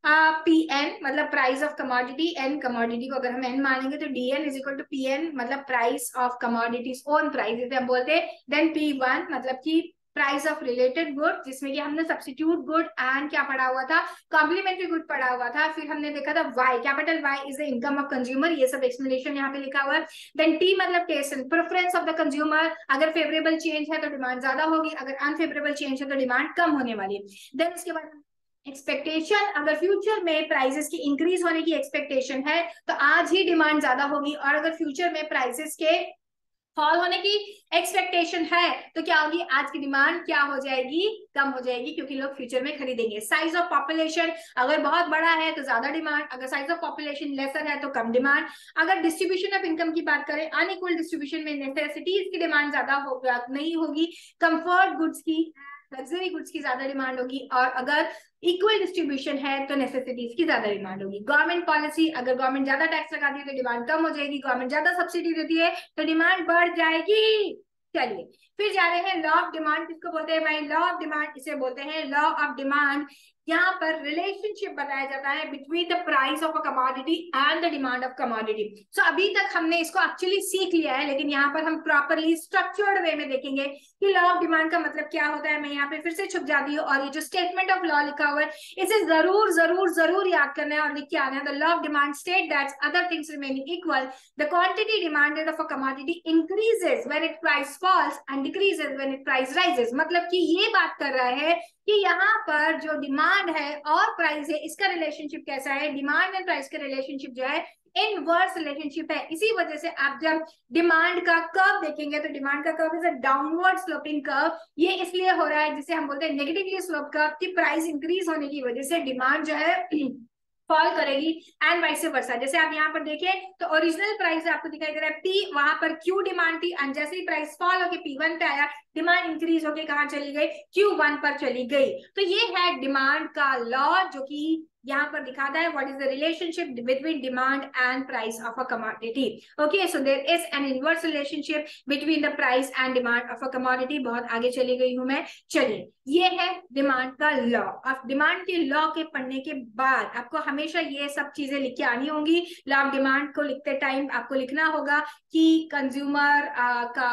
PN, मतलब price of commodity, N commodity को अगर हम एन मानेंगे तो D N is equal to PN, मतलब price of commodity's own price, इसे हम बोलते हैं। देन P1 मतलब कि प्राइस ऑफ रिलेटेड गुड, जिसमें कि हमने सब्स्टिट्यूट गुड एंड क्या पढ़ा हुआ था, कॉम्प्लीमेंट्री गुड पढ़ा हुआ था। फिर हमने देखा था Y, capital Y is the income of consumer, ये सब एक्सप्लेनेशन यहाँ पे लिखा हुआ है। देन टी मतलब taste and preference of the consumer, अगर फेवरेबल चेंज है तो डिमांड ज्यादा होगी, अगर अनफेवरेबल चेंज है तो डिमांड कम होने वाली है। देन उसके बाद एक्सपेक्टेशन, अगर फ्यूचर में प्राइसेस की इंक्रीज होने की एक्सपेक्टेशन है तो आज ही डिमांड ज्यादा होगी, और अगर फ्यूचर में प्राइसेस के फॉल होने की एक्सपेक्टेशन है तो क्या होगी, आज की डिमांड क्या हो जाएगी, कम हो जाएगी, क्योंकि लोग फ्यूचर में खरीदेंगे। साइज ऑफ पॉपुलेशन, अगर बहुत बड़ा है तो ज्यादा डिमांड, अगर साइज ऑफ पॉपुलेशन लेसर है तो कम डिमांड। अगर डिस्ट्रीब्यूशन ऑफ इनकम की बात करें, अनइक्वल डिस्ट्रीब्यूशन में नेसेसिटीज की डिमांड ज्यादा नहीं होगी, कंफर्ट गुड्स की, लग्जरी गुड्स की ज्यादा डिमांड होगी, और अगर इक्वल डिस्ट्रीब्यूशन है तो नेसेसिटीज की ज्यादा डिमांड होगी। गवर्नमेंट पॉलिसी, अगर गवर्नमेंट ज्यादा टैक्स लगाती है तो डिमांड कम हो जाएगी, गवर्नमेंट ज्यादा सब्सिडी देती है तो डिमांड बढ़ जाएगी। चलिए फिर जा रहे हैं लॉ ऑफ डिमांड, किसको बोलते हैं भाई, लॉ ऑफ डिमांड, इसे बोलते हैं लॉ ऑफ डिमांड। यहाँ पर रिलेशनशिप बताया जाता है between the price of a commodity and the demand of commodity. So अभी तक हमने इसको एक्चुअली सीख लिया है, लेकिन यहाँ पर हम प्रॉपरली स्ट्रक्चर्ड वे में देखेंगे कि लॉ ऑफ डिमांड का मतलब क्या होता है। मैं यहाँ पे फिर से छुप जाती हूँ, और ये जो स्टेटमेंट ऑफ लॉ लिखा हुआ है इसे जरूर जरूर जरूर याद करना है और लिख के आना है। The law of demand state that other things remaining equal, the quantity demanded of a commodity increases when it price falls and decreases when it price rises. मतलब कि ये बात कर रहा है कि यहाँ पर जो डिमांड है और प्राइस है, इसका रिलेशनशिप कैसा है, डिमांड एंड प्राइस का रिलेशनशिप जो है इनवर्स रिलेशनशिप है। इसी वजह से आप जब डिमांड का कर्व देखेंगे तो डिमांड का curve is a downward sloping curve. ये इसलिए हो रहा है जिसे हम बोलते हैं नेगेटिवली स्लोप कर्व, कि प्राइस इंक्रीज होने की वजह से डिमांड जो है फॉल करेगी, एंड वाइस वर्सा। जैसे आप यहाँ पर देखें तो ओरिजिनल प्राइस आपको दिखाई दे रहा है P, वहां पर Q डिमांड थी, एंड जैसे ही प्राइस फॉल होके P1 पे आया, डिमांड इंक्रीज होके कहाँ चली गई, Q1 पर चली गई। तो ये है डिमांड का लॉ, जो कि यहाँ पर दिखाता है what is the relationship between demand and price of a commodity. Okay, so there is an inverse relationship between the price and demand of a commodity. बहुत आगे चली गई हूं मैं। चलिए, ये है डिमांड का लॉ। अब डिमांड के लॉ के पढ़ने के बाद आपको हमेशा ये सब चीजें लिख के आनी होंगी। लॉ ऑफ डिमांड को लिखते टाइम आपको लिखना होगा कि कंज्यूमर का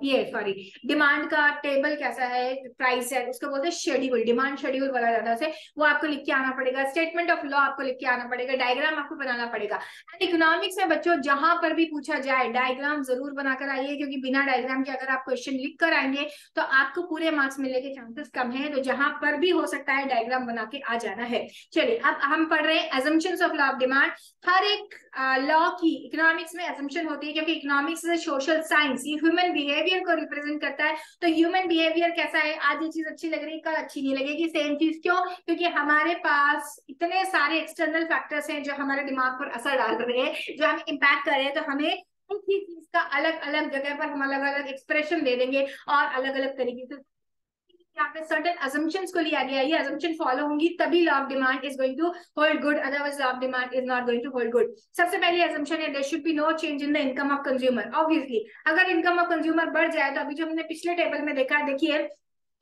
ये सॉरी डिमांड का टेबल कैसा है, प्राइस है, उसको बोलते हैं शेड्यूल, डिमांड शेड्यूल बोला जाता है, वो आपको लिख के आना पड़ेगा। स्टेटमेंट ऑफ लॉ आपको लिख के आना पड़ेगा। डायग्राम आपको बनाना पड़ेगा। एंड इकोनॉमिक्स में बच्चों जहां पर भी पूछा जाए डायग्राम जरूर बनाकर आइए, क्योंकि बिना डायग्राम के अगर आप क्वेश्चन लिख कर आएंगे तो आपको पूरे मार्क्स मिलने के चांसेस कम है। तो जहां पर भी हो सकता है डायग्राम बना के आ जाना है। चलिए, अब हम पढ़ रहे हैं assumptions of law of demand. हर एक लॉ की इकोनॉमिक्स में assumption होती है, क्योंकि इकोनॉमिक्स इज सोशल साइंस, ये ह्यूमन बिहेवियर को रिप्रेजेंट करता है। तो ह्यूमन बिहेवियर कैसा है, आज ये चीज अच्छी लग रही है, कल अच्छी नहीं लगेगी, सेम चीज। क्यों? क्योंकि हमारे पास इतने सारे एक्सटर्नल फैक्टर्स हैं जो हमारे दिमाग पर असर डाल रहे हैं, जो हमें इम्पैक्ट कर रहे हैं। तो हमें एक ही चीज का अलग अलग जगह पर हम अलग अलग एक्सप्रेशन दे देंगे और अलग अलग तरीके से यहाँ पे सर्टेन assumptions को लिया गया है। ये assumption फॉलो होंगी तभी law of demand is going to hold good, otherwise law of demand is not going to hold good. सबसे पहले assumption है there should be no change in the income of consumer. Obviously अगर income of consumer बढ़ जाए, तो अभी जो हमने पिछले टेबल में देखा, देखिए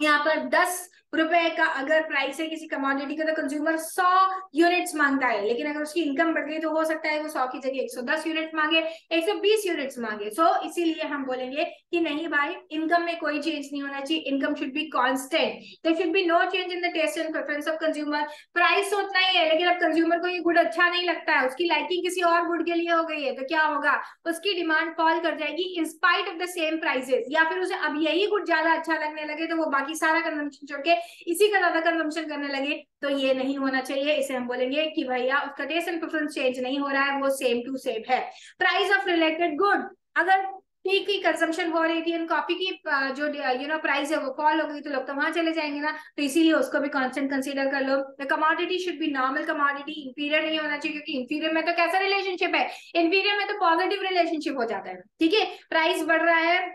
यहाँ पर 10 रुपए का अगर प्राइस है किसी कमोडिटी का, तो कंज्यूमर 100 यूनिट्स मांगता है। लेकिन अगर उसकी इनकम बढ़ गई तो हो सकता है वो 100 की जगह 110 यूनिट्स मांगे, 120 यूनिट्स मांगे। सो इसीलिए हम बोलेंगे कि नहीं भाई, इनकम में कोई चेंज नहीं होना चाहिए, income should be constant. There should be no change in the taste and preference of consumer. Price तो उतना ही है, लेकिन अब कंज्यूमर को ये गुड अच्छा नहीं लगता है, उसकी लाइकिंग किसी और गुड के लिए हो गई है, तो क्या होगा, उसकी डिमांड फॉल कर जाएगी in spite of the same prices. या फिर उसे अब यही गुड ज्यादा अच्छा लगने लगे, तो वो बाकी सारा कंजम्पशन छोड़ के इसी का ज्यादा कंजम्पशन करने लगे। तो ये नहीं होना चाहिए। इसे हम बोलेंगे कि भैया उसका टेस्ट एंड प्रेफरेंस चेंज नहीं हो रहा है, वो सेम टू सेम है। प्राइस ऑफ रिलेटेड गुड, अगर टी की कंजम्पशन हो रही थी एंड कॉफी की जो प्राइस है वो फॉल हो गई, तो लोग तो वहां चले जाएंगे ना, तो इसीलिए उसको भी कांस्टेंट कंसीडर कर लो। The commodity should be normal commodity, inferior नहीं होना चाहिए, क्योंकि इंफीरियर में तो कैसा रिलेशनशिप है, इंफीरियर में तो पॉजिटिव रिलेशनशिप हो जाता है। ठीक है, प्राइस बढ़ रहा है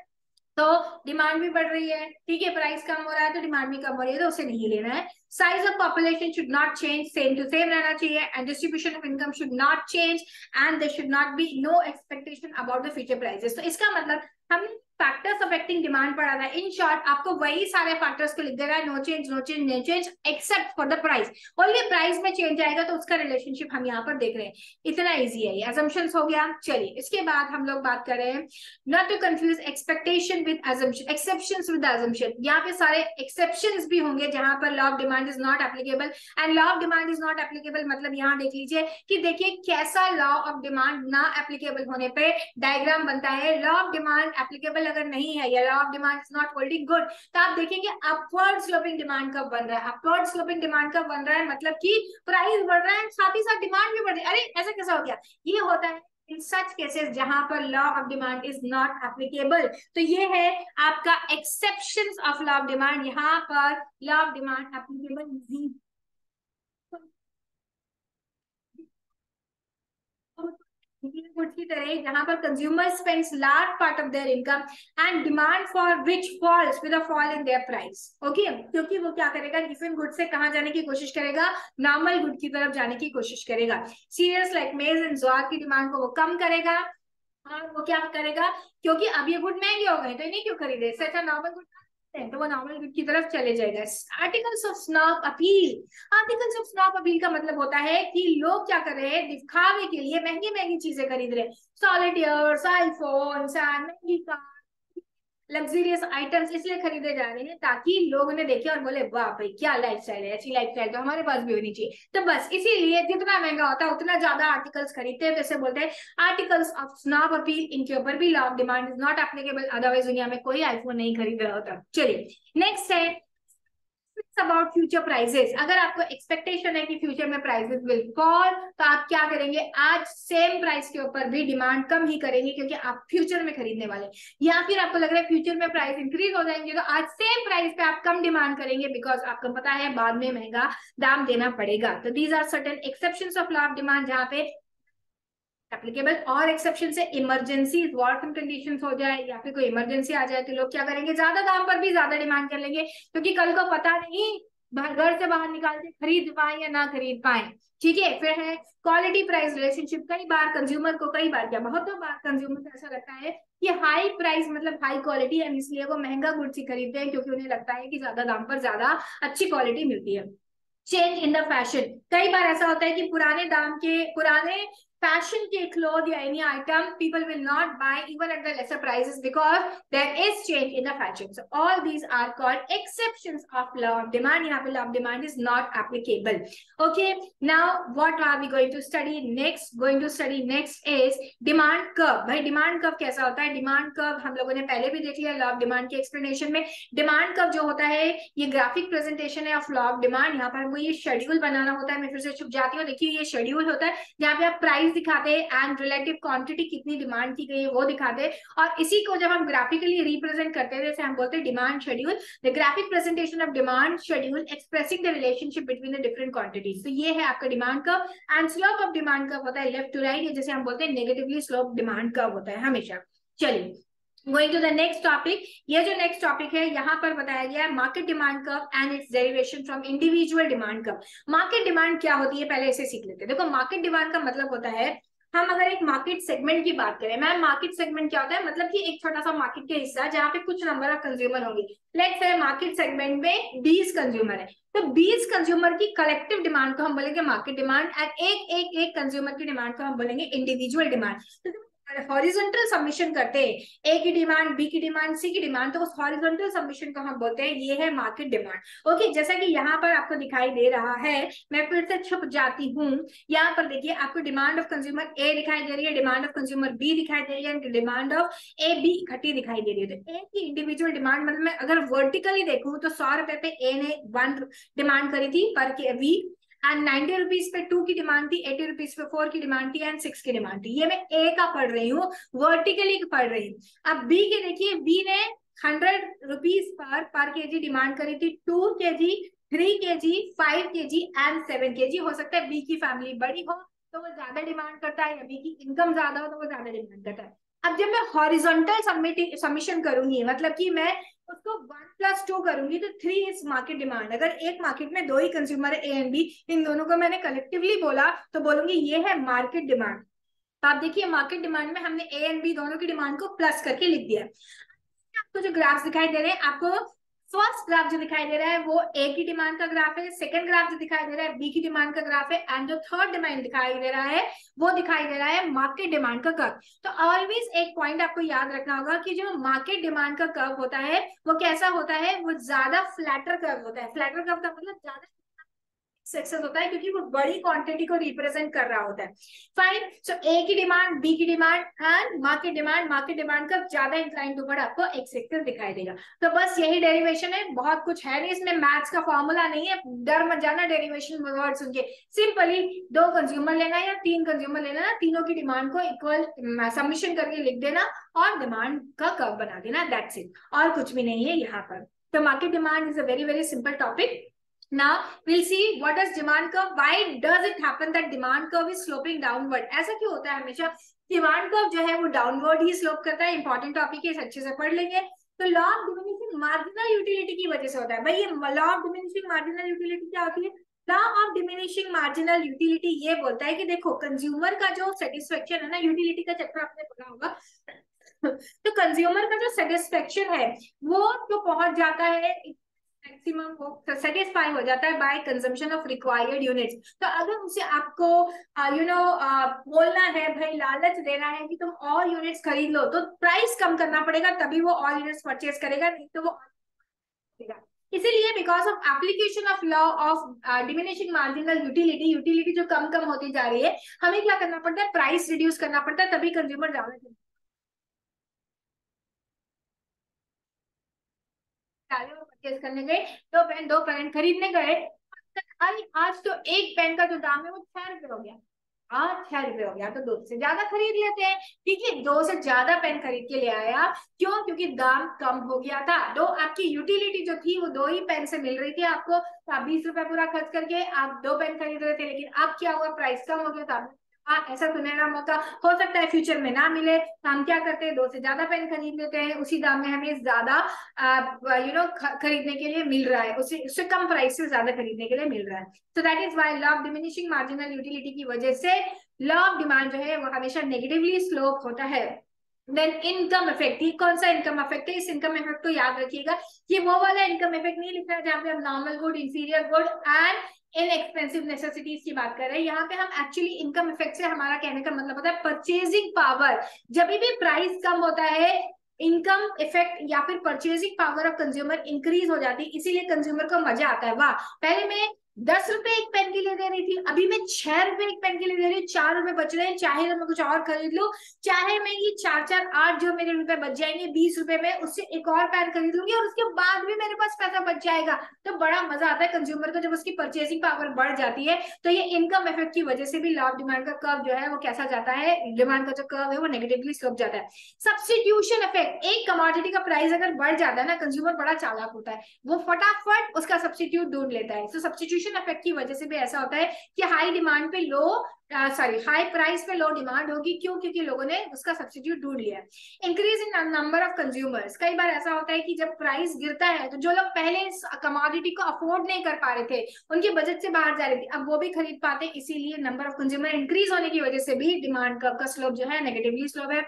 तो डिमांड भी बढ़ रही है, ठीक है, प्राइस कम हो रहा है तो डिमांड भी कम हो रही है, तो उसे नहीं लेना है। Size of population should not change, same to same रहना चाहिए। And distribution of income should not change and there should not be no expectation about the future prices. तो इसका मतलब हम फैक्टर्स अफेक्टिंग डिमांड पढ़ा था। इन शॉर्ट आपको वही सारे फैक्टर्स को लिख देगा, no change no change no change except for the price. Only price में चेंज आएगा तो उसका रिलेशनशिप हम यहाँ पर देख रहे हैं। इतना इजी है ये, assumptions हो गया। चलिए, इसके बाद हम लोग बात कर रहे हैं not to confuse expectation with assumption, exceptions with assumption। यहाँ पे सारे एक्सेप्शंस भी होंगे जहां पर law of demand is not applicable. And law of demand is not applicable मतलब यहाँ देख लीजिए कि देखिए कैसा लॉ ऑफ डिमांड ना एप्लीकेबल होने पे डायग्राम बनता है। लॉ ऑफ डिमांड एप्लीकेबल अगर नहीं है या law of demand is not holding good, तो आप देखेंगे अपवर्ड स्लोपिंग डिमांड कब बन रहा है। अपवर्ड स्लोपिंग डिमांड कब बन रहा है, मतलब कि प्राइस बढ़ रहा है साथ ही साथ डिमांड भी बढ़ रही है। अरे ऐसा कैसा हो गया, ये होता है इन सच केसेस जहां पर law of demand is not applicable. तो ये है आपका exceptions of law of demand. यहाँ पर लॉ ऑफ डिमांड एप्लीकेबल नहीं, गुड्स की तरह जहां पर consumer spends large part of their income and demand for which falls with a fall in their price. Okay, क्योंकि वो क्या करेगा, गिवन गुड से कहां जाने की कोशिश करेगा, नॉर्मल गुड की तरफ जाने की कोशिश करेगा। सीरियल्स लाइक मेज एंड ज्वार की डिमांड को वो कम करेगा। और वो क्या करेगा, क्योंकि अब ये गुड महंगे हो गए तो इन्हें क्यों खरीदे, इससे अच्छा नॉर्मल गुड तो वो नॉर्मल गुड की तरफ चले जाएगा। Articles of snob appeal, articles of snob appeal का मतलब होता है कि लोग क्या कर रहे हैं, दिखावे के लिए महंगी महंगी चीजें खरीद रहे हैं, सॉलिटेयर्स, आईफोन, महंगी कार, लग्जरियस आइटम्स इसलिए खरीदे जा रहे हैं ताकि लोग उन्हें देखे और बोले वाह भाई क्या लाइफस्टाइल है, ऐसी लाइफस्टाइल तो हमारे पास भी होनी चाहिए। तो बस इसीलिए जितना महंगा होता है उतना ज्यादा आर्टिकल्स खरीदते हैं। जैसे बोलते हैं आर्टिकल्स ऑफ स्नॉब अपील, इनके ऊपर भी law of demand is not applicable, otherwise दुनिया में कोई आईफोन नहीं खरीद रहा होता। चलिए, नेक्स्ट है अबाउट फ्यूचर प्राइसेस। अगर आपको एक्सपेक्टेशन है कि फ्यूचर में प्राइसेस विल फॉल, तो आप क्या करेंगे, आज सेम प्राइस के ऊपर भी डिमांड कम ही करेंगे, क्योंकि आप फ्यूचर में खरीदने वाले। या फिर आपको लग रहा है फ्यूचर में प्राइस इंक्रीज हो जाएंगे, तो आज सेम प्राइस पे आप कम डिमांड करेंगे, बिकॉज आपको पता है बाद में महंगा दाम देना पड़ेगा। तो these are certain exceptions of law of demand जहां पे एप्लीकेबल। और एक्सेप्शन से इमरजेंसी वॉर कंडीशन हो जाए या फिर कोई इमरजेंसी आ जाए, तो लोग क्या करेंगे, ज्यादा दाम पर भी ज्यादा डिमांड कर लेंगे, क्योंकि कल को पता नहीं घर से बाहर निकालते खरीद पाए या ना खरीद पाए। ठीक है, फिर है क्वालिटी प्राइस रिलेशनशिप। कई बार कंज्यूमर को, कई बार क्या बहुत बार कंज्यूमर को ऐसा लगता है कि हाई प्राइस मतलब हाई क्वालिटी है, इसलिए वो महंगा गुड्स ही खरीदते हैं क्योंकि उन्हें लगता है कि ज्यादा दाम पर ज्यादा अच्छी क्वालिटी मिलती है। Change in the fashion. कई बार ऐसा होता है कि पुराने दाम के, पुराने फैशन के क्लोथ या any item people will not buy even at the lesser prices because there is change in the fashion. So all these are called exceptions of law of demand. यहाँ पे law of demand is not applicable. Okay, now what are we going to study next? Going to study next is demand curve. भाई demand curve कैसा होता है? Demand curve हम लोगों ने पहले भी देख लिया लॉ ऑफ डिमांड के एक्सप्लेनेशन में। डिमांड कर्व जो होता है ये ग्राफिक प्रेजेंटेशन है ऑफ लॉ ऑफ डिमांड। यहाँ पर ये शेड्यूल बनाना होता है। मैं फिर से छुप जाती हूँ, देखिए ये शेड्यूल होता है जहाँ पे आप प्राइस दिखाते हैं एंड रिलेटिव क्वांटिटी कितनी डिमांड की गई है वो दिखाते हैं, और इसी को जब हम ग्राफिकली रिप्रेजेंट करते हैं जैसे हम बोलते हैं demand schedule, the graphic presentation of demand schedule expressing the relationship between the different quantities. तो ये है आपका demand curve. And slope of demand curve होता है लेफ्ट टू राइट, जैसे हम बोलते हैं नेगेटिवली स्लोप डिमांड कर्व होता है हमेशा। चलिए going to the next topic. ये जो नेक्स्ट टॉपिक है यहाँ पर बताया गया है market demand curve and it's derivation from individual demand curve. Market demand क्या होती है पहले इसे सीख लेते हैं। देखो मार्केट डिमांड का मतलब होता है, हम अगर एक मार्केट सेगमेंट की बात करें, मैम मार्केट सेगमेंट क्या होता है? मतलब कि एक छोटा सा मार्केट के हिस्सा जहाँ पे कुछ नंबर ऑफ कंज्यूमर होंगे। लेट्स से मार्केट सेगमेंट में 20 कंज्यूमर है, तो 20 कंज्यूमर की कलेक्टिव डिमांड को हम बोलेंगे मार्केट डिमांड एंड एक कंज्यूमर की डिमांड को हम बोलेंगे इंडिविजुअल डिमांड। तो हॉरिजॉन्टल सबमिशन करते हैं, ए की डिमांड, बी की डिमांड, सी की डिमांड, तो उस हॉरिजॉन्टल सबमिशन को हम बोलते हैं ये है मार्केट डिमांड। ओके, जैसा कि यहाँ पर आपको दिखाई दे रहा है, मैं फिर से छुप जाती हूँ। यहाँ पर देखिए आपको डिमांड ऑफ कंज्यूमर ए दिखाई दे रही है, डिमांड ऑफ कंज्यूमर बी दिखाई दे रही है, डिमांड ऑफ ए बी इकट्ठी दिखाई दे रही है। तो ए की इंडिविजुअल डिमांड मतलब मैं अगर वर्टिकली देखूँ तो 100 रुपए पे ए ने 1 डिमांड करी थी पर के वीक, एंड 90 रुपीज पे 2 की डिमांड थी, 80 रुपीज पे 4 की डिमांड थी एंड 6 की डिमांड थी। ये मैं ए का पढ़ रही हूँ, वर्टिकली पढ़ रही हूँ। अब बी के देखिए, बी ने 100 रुपीज पर केजी डिमांड करी थी, 2 KG, 3 KG, 5 KG and 7 KG. हो सकता है बी की फैमिली बड़ी हो तो वो ज्यादा डिमांड करता है, या बी की इनकम ज्यादा हो तो वो ज्यादा डिमांड करता है। अब जब मैं हॉरिजॉन्टल सबमिशन करूंगी, मतलब कि मैं उसको 1+2 करूंगी तो 3 इज मार्केट डिमांड। अगर एक मार्केट में 2 ही कंज्यूमर है ए एंड बी, इन दोनों को मैंने कलेक्टिवली बोला तो बोलूंगी ये है मार्केट डिमांड। तो आप देखिए मार्केट डिमांड में हमने ए एंड बी दोनों की डिमांड को प्लस करके लिख दिया। आपको जो ग्राफ दिखाई दे रहे हैं, आपको फर्स्ट ग्राफ जो दिखाई दे रहा है वो ए की डिमांड का ग्राफ है, सेकंड ग्राफ जो दिखाई दे रहा है बी की डिमांड का ग्राफ है, एंड जो थर्ड डिमांड दिखाई दे रहा है वो दिखाई दे रहा है मार्केट डिमांड का कर्व। तो ऑलवेज एक पॉइंट आपको याद रखना होगा कि जो मार्केट डिमांड का कर्व होता है वो कैसा होता है? वो ज्यादा फ्लैटर कर्व होता है। फ्लैटर कर्व का मतलब ज्यादा सक्सेस होता है क्योंकि वो बड़ी क्वांटिटी को रिप्रेजेंट कर रहा होता है। फाइन, सो ए की डिमांड, बी की demand and market demand, market demand का ज्यादा इंक्लाइन टूवर्ड आपको एक्स एक्सिस दिखाई देगा। तो बस यही डेरिवेशन है, बहुत कुछ है नहीं इसमें, मैथ्स का फॉर्मूला नहीं है, डर मत जाना डेरिवेशन वर्ड सुन के। सिंपली 2 कंज्यूमर लेना या 3 कंज्यूमर लेना, तीनों की डिमांड को इक्वल सबमिशन करके लिख देना और डिमांड का कर्व बना देना, दैट्स इट, और कुछ भी नहीं है यहाँ पर। तो market demand is a very very simple topic. Now we'll see what does demand curve. Why does it happen that demand curve is sloping downward? ऐसा क्यों होता है? हमेशा डिमांड कर्व जो है वो डाउनवर्ड ही स्लोप करता है। इंपॉर्टेंट टॉपिक है, अच्छे से पढ़ लेंगे। तो law of diminishing marginal utility की वजह से होता है। भाई ये law of diminishing marginal utility क्या होती है? Law of diminishing marginal utility ये बोलता है कि देखो कंज्यूमर का जो सेटिस्फेक्शन है ना, यूटिलिटी का चैप्टर आपने पढ़ा होगा तो कंज्यूमर का जो सेटिस्फेक्शन है वो तो पहुंच जाता है मैक्सिमम, वो सेटिस्फाई हो जाता है by consumption of required units. तो अगर उसे आपको बोलना है, भाई लालच देना है कि तुम और यूनिट्स खरीद लो, तो प्राइस कम करना पड़ेगा तभी वो और यूनिट्स परचेज करेगा, नहीं तो वो इसीलिए because of application of law of diminishing marginal utility, utility जो कम कम होती जा रही है, हमें क्या करना पड़ता है? प्राइस रिड्यूस करना पड़ता है, तभी कंज्यूमर ज्यादा परचेज करने गए। 2 पेन खरीदने गए, अरे आज तो एक पेन का जो दाम है वो 6 रुपए हो गया। हाँ 6 रुपए हो गया तो 2 से ज्यादा खरीद लेते हैं। ठीक है, 2 से ज्यादा पेन खरीद के ले आया, क्यों? क्योंकि दाम कम हो गया था। आपकी यूटिलिटी जो थी वो 2 ही पेन से मिल रही थी आपको, तो आप 20 रुपए पूरा खर्च करके आप 2 पेन खरीद रहे थे, लेकिन अब क्या हुआ? प्राइस कम हो गया, तो ऐसा सुनहरा मौका हो सकता है फ्यूचर में ना मिले, तो हम क्या करते हैं, 2 से ज्यादा पेन खरीद लेते हैं, उसी दाम में हमें ज्यादा खरीदने के लिए मिल रहा है, उससे कम प्राइस से ज्यादा खरीदने के लिए मिल रहा है। So that is why law of diminishing marginal utility की वजह से लॉ ऑफ डिमांड जो है वो हमेशा नेगेटिवली स्लोप होता है। देन इनकम इफेक्ट, ये कौन सा इनकम इफेक्ट है, इस इनकम इफेक्ट को याद रखिएगा, ये वो वाला इनकम इफेक्ट नहीं लिखा है जहाँ पे हम normal good, inferior good and inexpensive necessities की बात कर रहे हैं। यहाँ पे हम एक्चुअली इनकम इफेक्ट से हमारा कहने का मतलब होता है परचेजिंग पावर। जब भी प्राइस कम होता है, इनकम इफेक्ट या फिर purchasing power of consumer increase हो जाती है, इसीलिए कंज्यूमर को मजा आता है, वाह पहले मैं 10 रुपए एक पेन के लिए दे रही थी, अभी मैं 6 रुपए एक पेन के लिए दे रही हूँ, 4 रुपए बच रहे हैं, चाहे तो मैं कुछ और खरीद लूं, चाहे मैं ये 4-4-8 जो मेरे रुपए बच जाएंगे 20 रुपए में, उससे एक और पेन खरीद लूंगी और उसके बाद भी मेरे पास पैसा बच जाएगा। तो बड़ा मजा आता है कंज्यूमर को जब उसकी परचेसिंग पावर बढ़ जाती है। तो ये इनकम इफेक्ट की वजह से भी लॉ ऑफ डिमांड का कर्व जो है वो कैसा जाता है, डिमांड का जो कर्व है वो नेगेटिवली स्लोप जाता है। सब्स्टिट्यूशन इफेक्ट, एक कमोडिटी का प्राइस अगर बढ़ जाता है ना, कंज्यूमर बड़ा चालाक होता है, वो फटाफट उसका सब्स्टिट्यूट ढूंढ लेता है। तो सब्स्टिट्यूशन इफेक्ट की वजह से भी ऐसा होता है कि हाई डिमांड पे लो हाई प्राइस पे लो डिमांड होगी, क्यों, क्योंकि लोगों ने उसका सब्स्टिट्यूट ढूंढ लिया। Increase in number of consumers, कई बार ऐसा होता है कि जब प्राइस गिरता है तो जो लोग पहले इस कमोडिटी को अफोर्ड नहीं कर पा रहे थे, उनके बजट से बाहर जा रही थी, अब वो भी खरीद पाते, इसीलिए नंबर ऑफ कंज्यूमर इंक्रीज होने की वजह से भी डिमांड कर्व का स्लोप जो है नेगेटिवली स्लोप है।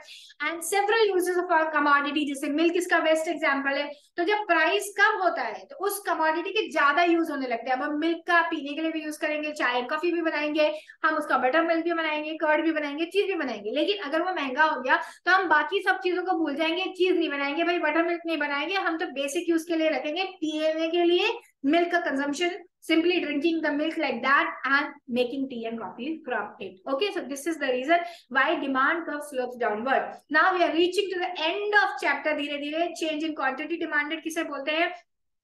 And several uses of commodity, जैसे मिल्क इसका बेस्ट एग्जांपल है। तो जब प्राइस कम होता है तो उस कमोडिटी के ज्यादा यूज होने लगते हैं। अब हम मिल्क का पीने के लिए भी यूज करेंगे, चाय कॉफी भी बनाएंगे, हम उसका बटर मिल्क भी बनाएंगे, कर्ड भी बनाएंगे, चीज भी बनाएंगे, लेकिन अगर वो महंगा हो गया तो हम बाकी सब चीजों को भूल जाएंगे, चीज नहीं बनाएंगे, भाई बटर मिल्क नहीं बनाएंगे, हम तो बेसिक यूज के लिए रखेंगे, पीने के लिए मिल्क का consumption, simply drinking the milk like that and making tea and coffee from it. Okay, so this is the reason why demand curve slopes downward. Now we are reaching to the end of chapter. धीरे धीरे change in quantity demanded किसे बोलते हैं,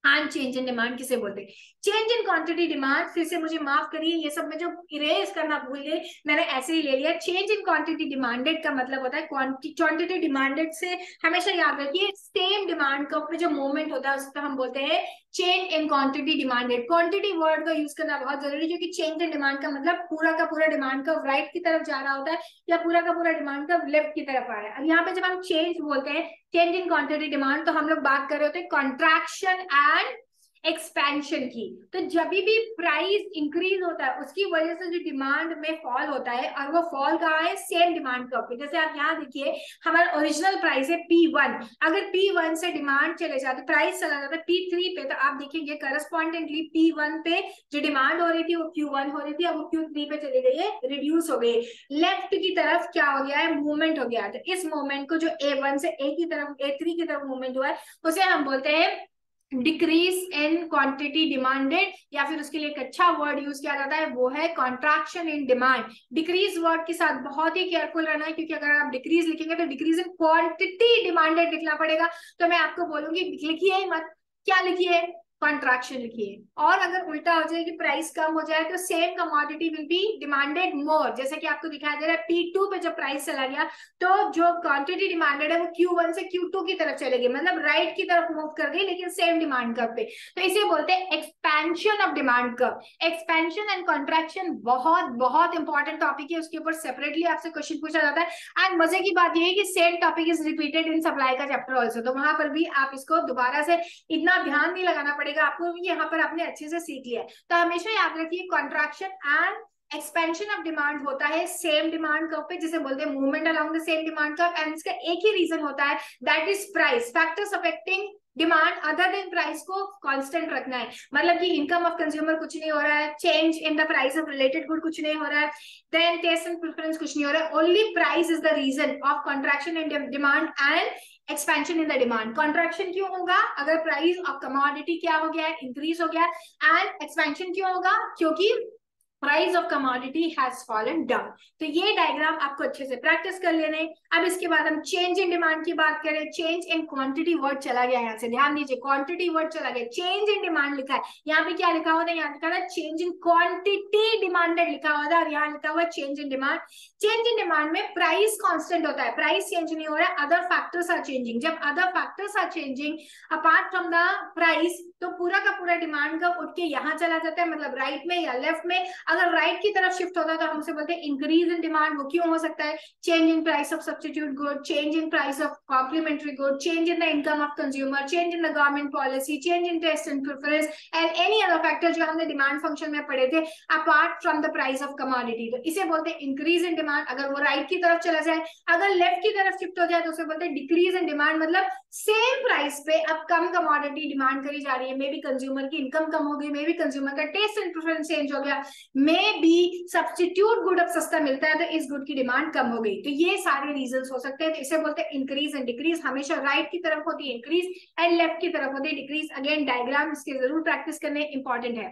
and change in demand किसे बोलते हैं। Change in quantity demand, फिर से मुझे माफ करिए, ये सब मैं जो इरेज करना भूल गई, मैंने ऐसे ही ले लिया। चेंज इन क्वांटिटी डिमांडेड का मतलब होता है क्वांटिटी डिमांडेड से हमेशा याद रखिए सेम डिमांड कर्व पे जो मूवमेंट होता है उसको हम बोलते हैं change in quantity demanded. Quantity word का यूज करना बहुत जरूरी है, क्योंकि चेंज इन डिमांड का मतलब पूरा का पूरा डिमांड कर्व राइट की तरफ जा रहा होता है या पूरा का पूरा डिमांड कर्व लेफ्ट की तरफ आ रहा है। अब यहाँ पे जब हम चेंज बोलते हैं, चेंज इन क्वांटिटी डिमांड, तो हम लोग बात कर रहे होते हैं कॉन्ट्रैक्शन एंड एक्सपेंशन की। तो जब भी प्राइस इंक्रीज होता है उसकी वजह से जो डिमांड में फॉल होता है, और वो फॉल कहाँ है, सेम डिमांड कर्व पे। जैसे आप यहाँ देखिए, हमारा ओरिजिनल प्राइस है P1, अगर P1 से डिमांड चले जाते, प्राइस चला जाता है P3 पे, तो आप देखेंगे करस्पॉन्डेंटली P1 पे जो डिमांड हो रही थी वो Q1 हो रही थी, अब वो Q3 पे चली गई है, रिड्यूस हो गई। लेफ्ट की तरफ क्या हो गया है, मूवमेंट हो गया है। तो इस मूवमेंट को जो A1 से A की तरफ, A3 की तरफ मूवमेंट हुआ है, उसे हम बोलते हैं डिक्रीज इन क्वांटिटी डिमांडेड, या फिर उसके लिए एक अच्छा वर्ड यूज किया जाता है वो है contraction in demand. Decrease word के साथ बहुत ही केयरफुल रहना है, क्योंकि अगर आप डिक्रीज लिखेंगे तो डिक्रीज इन क्वांटिटी डिमांडेड लिखना पड़ेगा। तो मैं आपको बोलूंगी लिखिए ही मत, क्या लिखिए, कॉन्ट्रैक्शन लिखिए। और अगर उल्टा हो जाए कि प्राइस कम हो जाए तो same commodity will be demanded मोर, जैसे कि आपको दिखाई दे रहा है P2 पे जब प्राइस चला गया तो जो क्वांटिटी डिमांडेड है वो Q1 से Q2 की तरफ चलेगी, मतलब राइट की तरफ मूव कर गई, लेकिन सेम डिमांड कर्व पे। तो इसे बोलते हैं expansion of demand curve. Expansion and contraction बहुत बहुत इंपॉर्टेंट टॉपिक है, उसके ऊपर सेपरेटली आपसे क्वेश्चन पूछा जाता है। एंड मजे की बात यह है कि same topic is repeated in supply का चैप्टर ऑल्सो, तो वहां पर भी आप इसको दोबारा से इतना ध्यान नहीं लगाना पड़ेगा आपको, यहाँ पर आपने अच्छे से सीख लिया है। तो हमेशा याद रखिए contraction and expansion of demand होता है सेम डिमांड कर्व पे, जिसे बोलते हैं movement along the same demand curve. And इसका एक ही रीजन होता है, that is price. Factors affecting demand other than price को कांस्टेंट रखना है, मतलब कि इनकम ऑफ कंज्यूमर कुछ नहीं हो रहा है, change in the price of related good कुछ नहीं हो रहा है, देन टेस्ट एंड प्रेफरेंस कुछ नहीं हो रहा है, only price is the reason of contraction in demand and expansion in the demand. Contraction क्यों होगा, अगर प्राइस ऑफ कमोडिटी क्या हो गया है, इंक्रीज हो गया है। एंड एक्सपेंशन क्यों होगा, क्योंकि price of commodity has fallen down. तो ये डायग्राम आपको अच्छे से प्रैक्टिस कर लेने। अब इसके बाद हम चेंज इन डिमांड की बात करें। चेंज इन क्वांटिटी वर्ड चला गया, यहाँ से ध्यान दीजिए, क्वांटिटी वर्ड चला गया, चेंज इन डिमांड लिखा है। यहाँ पे क्या लिखा हुआ था, यहाँ लिखा था चेंज इन क्वांटिटी डिमांडेड लिखा हुआ था, और यहाँ लिखा हुआ change in demand. Change in demand में प्राइस कांस्टेंट होता है, प्राइस चेंज नहीं हो रहा है, अदर फैक्टर्स आर चेंजिंग। जब other factors are changing apart from the price, तो पूरा का पूरा डिमांड का उठ के यहाँ चला जाता है, मतलब राइट में या लेफ्ट में। अगर राइट की तरफ शिफ्ट होता है तो हमसे बोलते हैं इंक्रीज इन डिमांड। वो क्यों हो सकता है? Change in price of substitute good, change in price of complementary good, change in the income of consumer, change in the government policy, change in taste and preference and any other factor जो हमने demand function में पढ़े थे apart from the price of commodity. तो इसे बोलते हैं increase in demand. अगर वो राइट की तरफ चला जाए, अगर लेफ्ट की तरफ शिफ्ट हो जाए तो उसे बोलते हैं डिक्रीज इन डिमांड, मतलब सेम प्राइस पे अब कम कमोडिटी डिमांड करी जा रही है। मे बी कंज्यूमर की इनकम कम हो गई, मे बी कंज्यूमर का टेस्ट एंड प्रेफरेंस चेंज हो गया, मे बी सब्स्टिट्यूट गुड अब सस्ता मिलता है तो इस गुड की डिमांड कम हो गई। तो ये सारे रीजंस हो सकते हैं। तो इसे बोलते हैं इंक्रीज एंड डिक्रीज। हमेशा राइट की तरफ होती है इंक्रीज एंड लेफ्ट की तरफ होती है डिक्रीज। अगेन डायग्राम इसके जरूर प्रैक्टिस करने इंपॉर्टेंट है।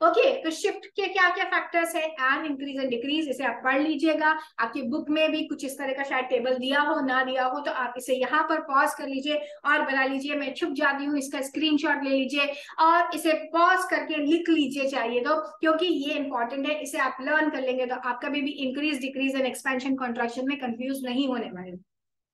ओके, तो शिफ्ट के क्या क्या फैक्टर्स है एंड इंक्रीज एंड डिक्रीज, इसे आप पढ़ लीजिएगा। आपकी बुक में भी कुछ इस तरह का शायद टेबल दिया हो, ना दिया हो तो आप इसे यहाँ पर पॉज कर लीजिए और बना लीजिए। मैं छुप जाती हूँ, इसका स्क्रीनशॉट ले लीजिए और इसे पॉज करके लिख लीजिए चाहिए तो, क्योंकि ये इंपॉर्टेंट है। इसे आप लर्न कर लेंगे तो आप कभी भी increase decrease and expansion contraction में कंफ्यूज नहीं होने वाले।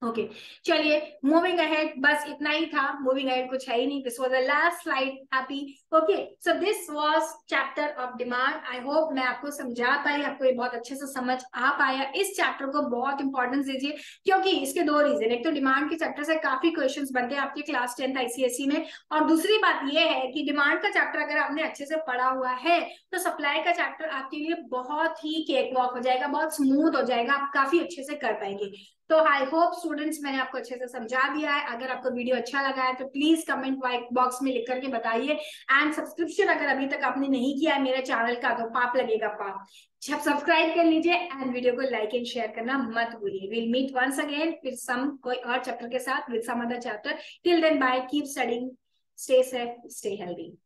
ओके चलिए मूविंग अहेड, बस इतना ही था। मूविंग अहेड कुछ है ही नहीं। This was the last slide. Happy? Okay, so this was chapter of demand. I hope मैं आपको समझा पाई, आपको ये बहुत अच्छे से समझ आ पाया। इस चैप्टर को बहुत इंपॉर्टेंस दीजिए क्योंकि इसके दो रीजन, एक तो डिमांड के चैप्टर से काफी क्वेश्चंस बनते हैं आपके क्लास 10th आईसीएसई में, और दूसरी बात ये है कि डिमांड का चैप्टर अगर आपने अच्छे से पढ़ा हुआ है तो सप्लाई का चैप्टर आपके लिए बहुत ही केक वॉक हो जाएगा, बहुत स्मूथ हो जाएगा, आप काफी अच्छे से कर पाएंगे। तो आई होप स्टूडेंट्स मैंने आपको अच्छे से समझा दिया है। अगर आपको वीडियो अच्छा लगा है तो प्लीज कमेंट बॉक्स में लिख करके बताइए। एंड सब्सक्रिप्शन अगर अभी तक आपने नहीं किया है मेरे चैनल का तो पाप लगेगा पाप, सब्सक्राइब कर लीजिए एंड वीडियो को लाइक एंड शेयर करना मत भूलिए। Will meet once again with some कोई और चैप्टर के साथ, with some other chapter. Till then bye, keep studying, stay safe, stay healthy.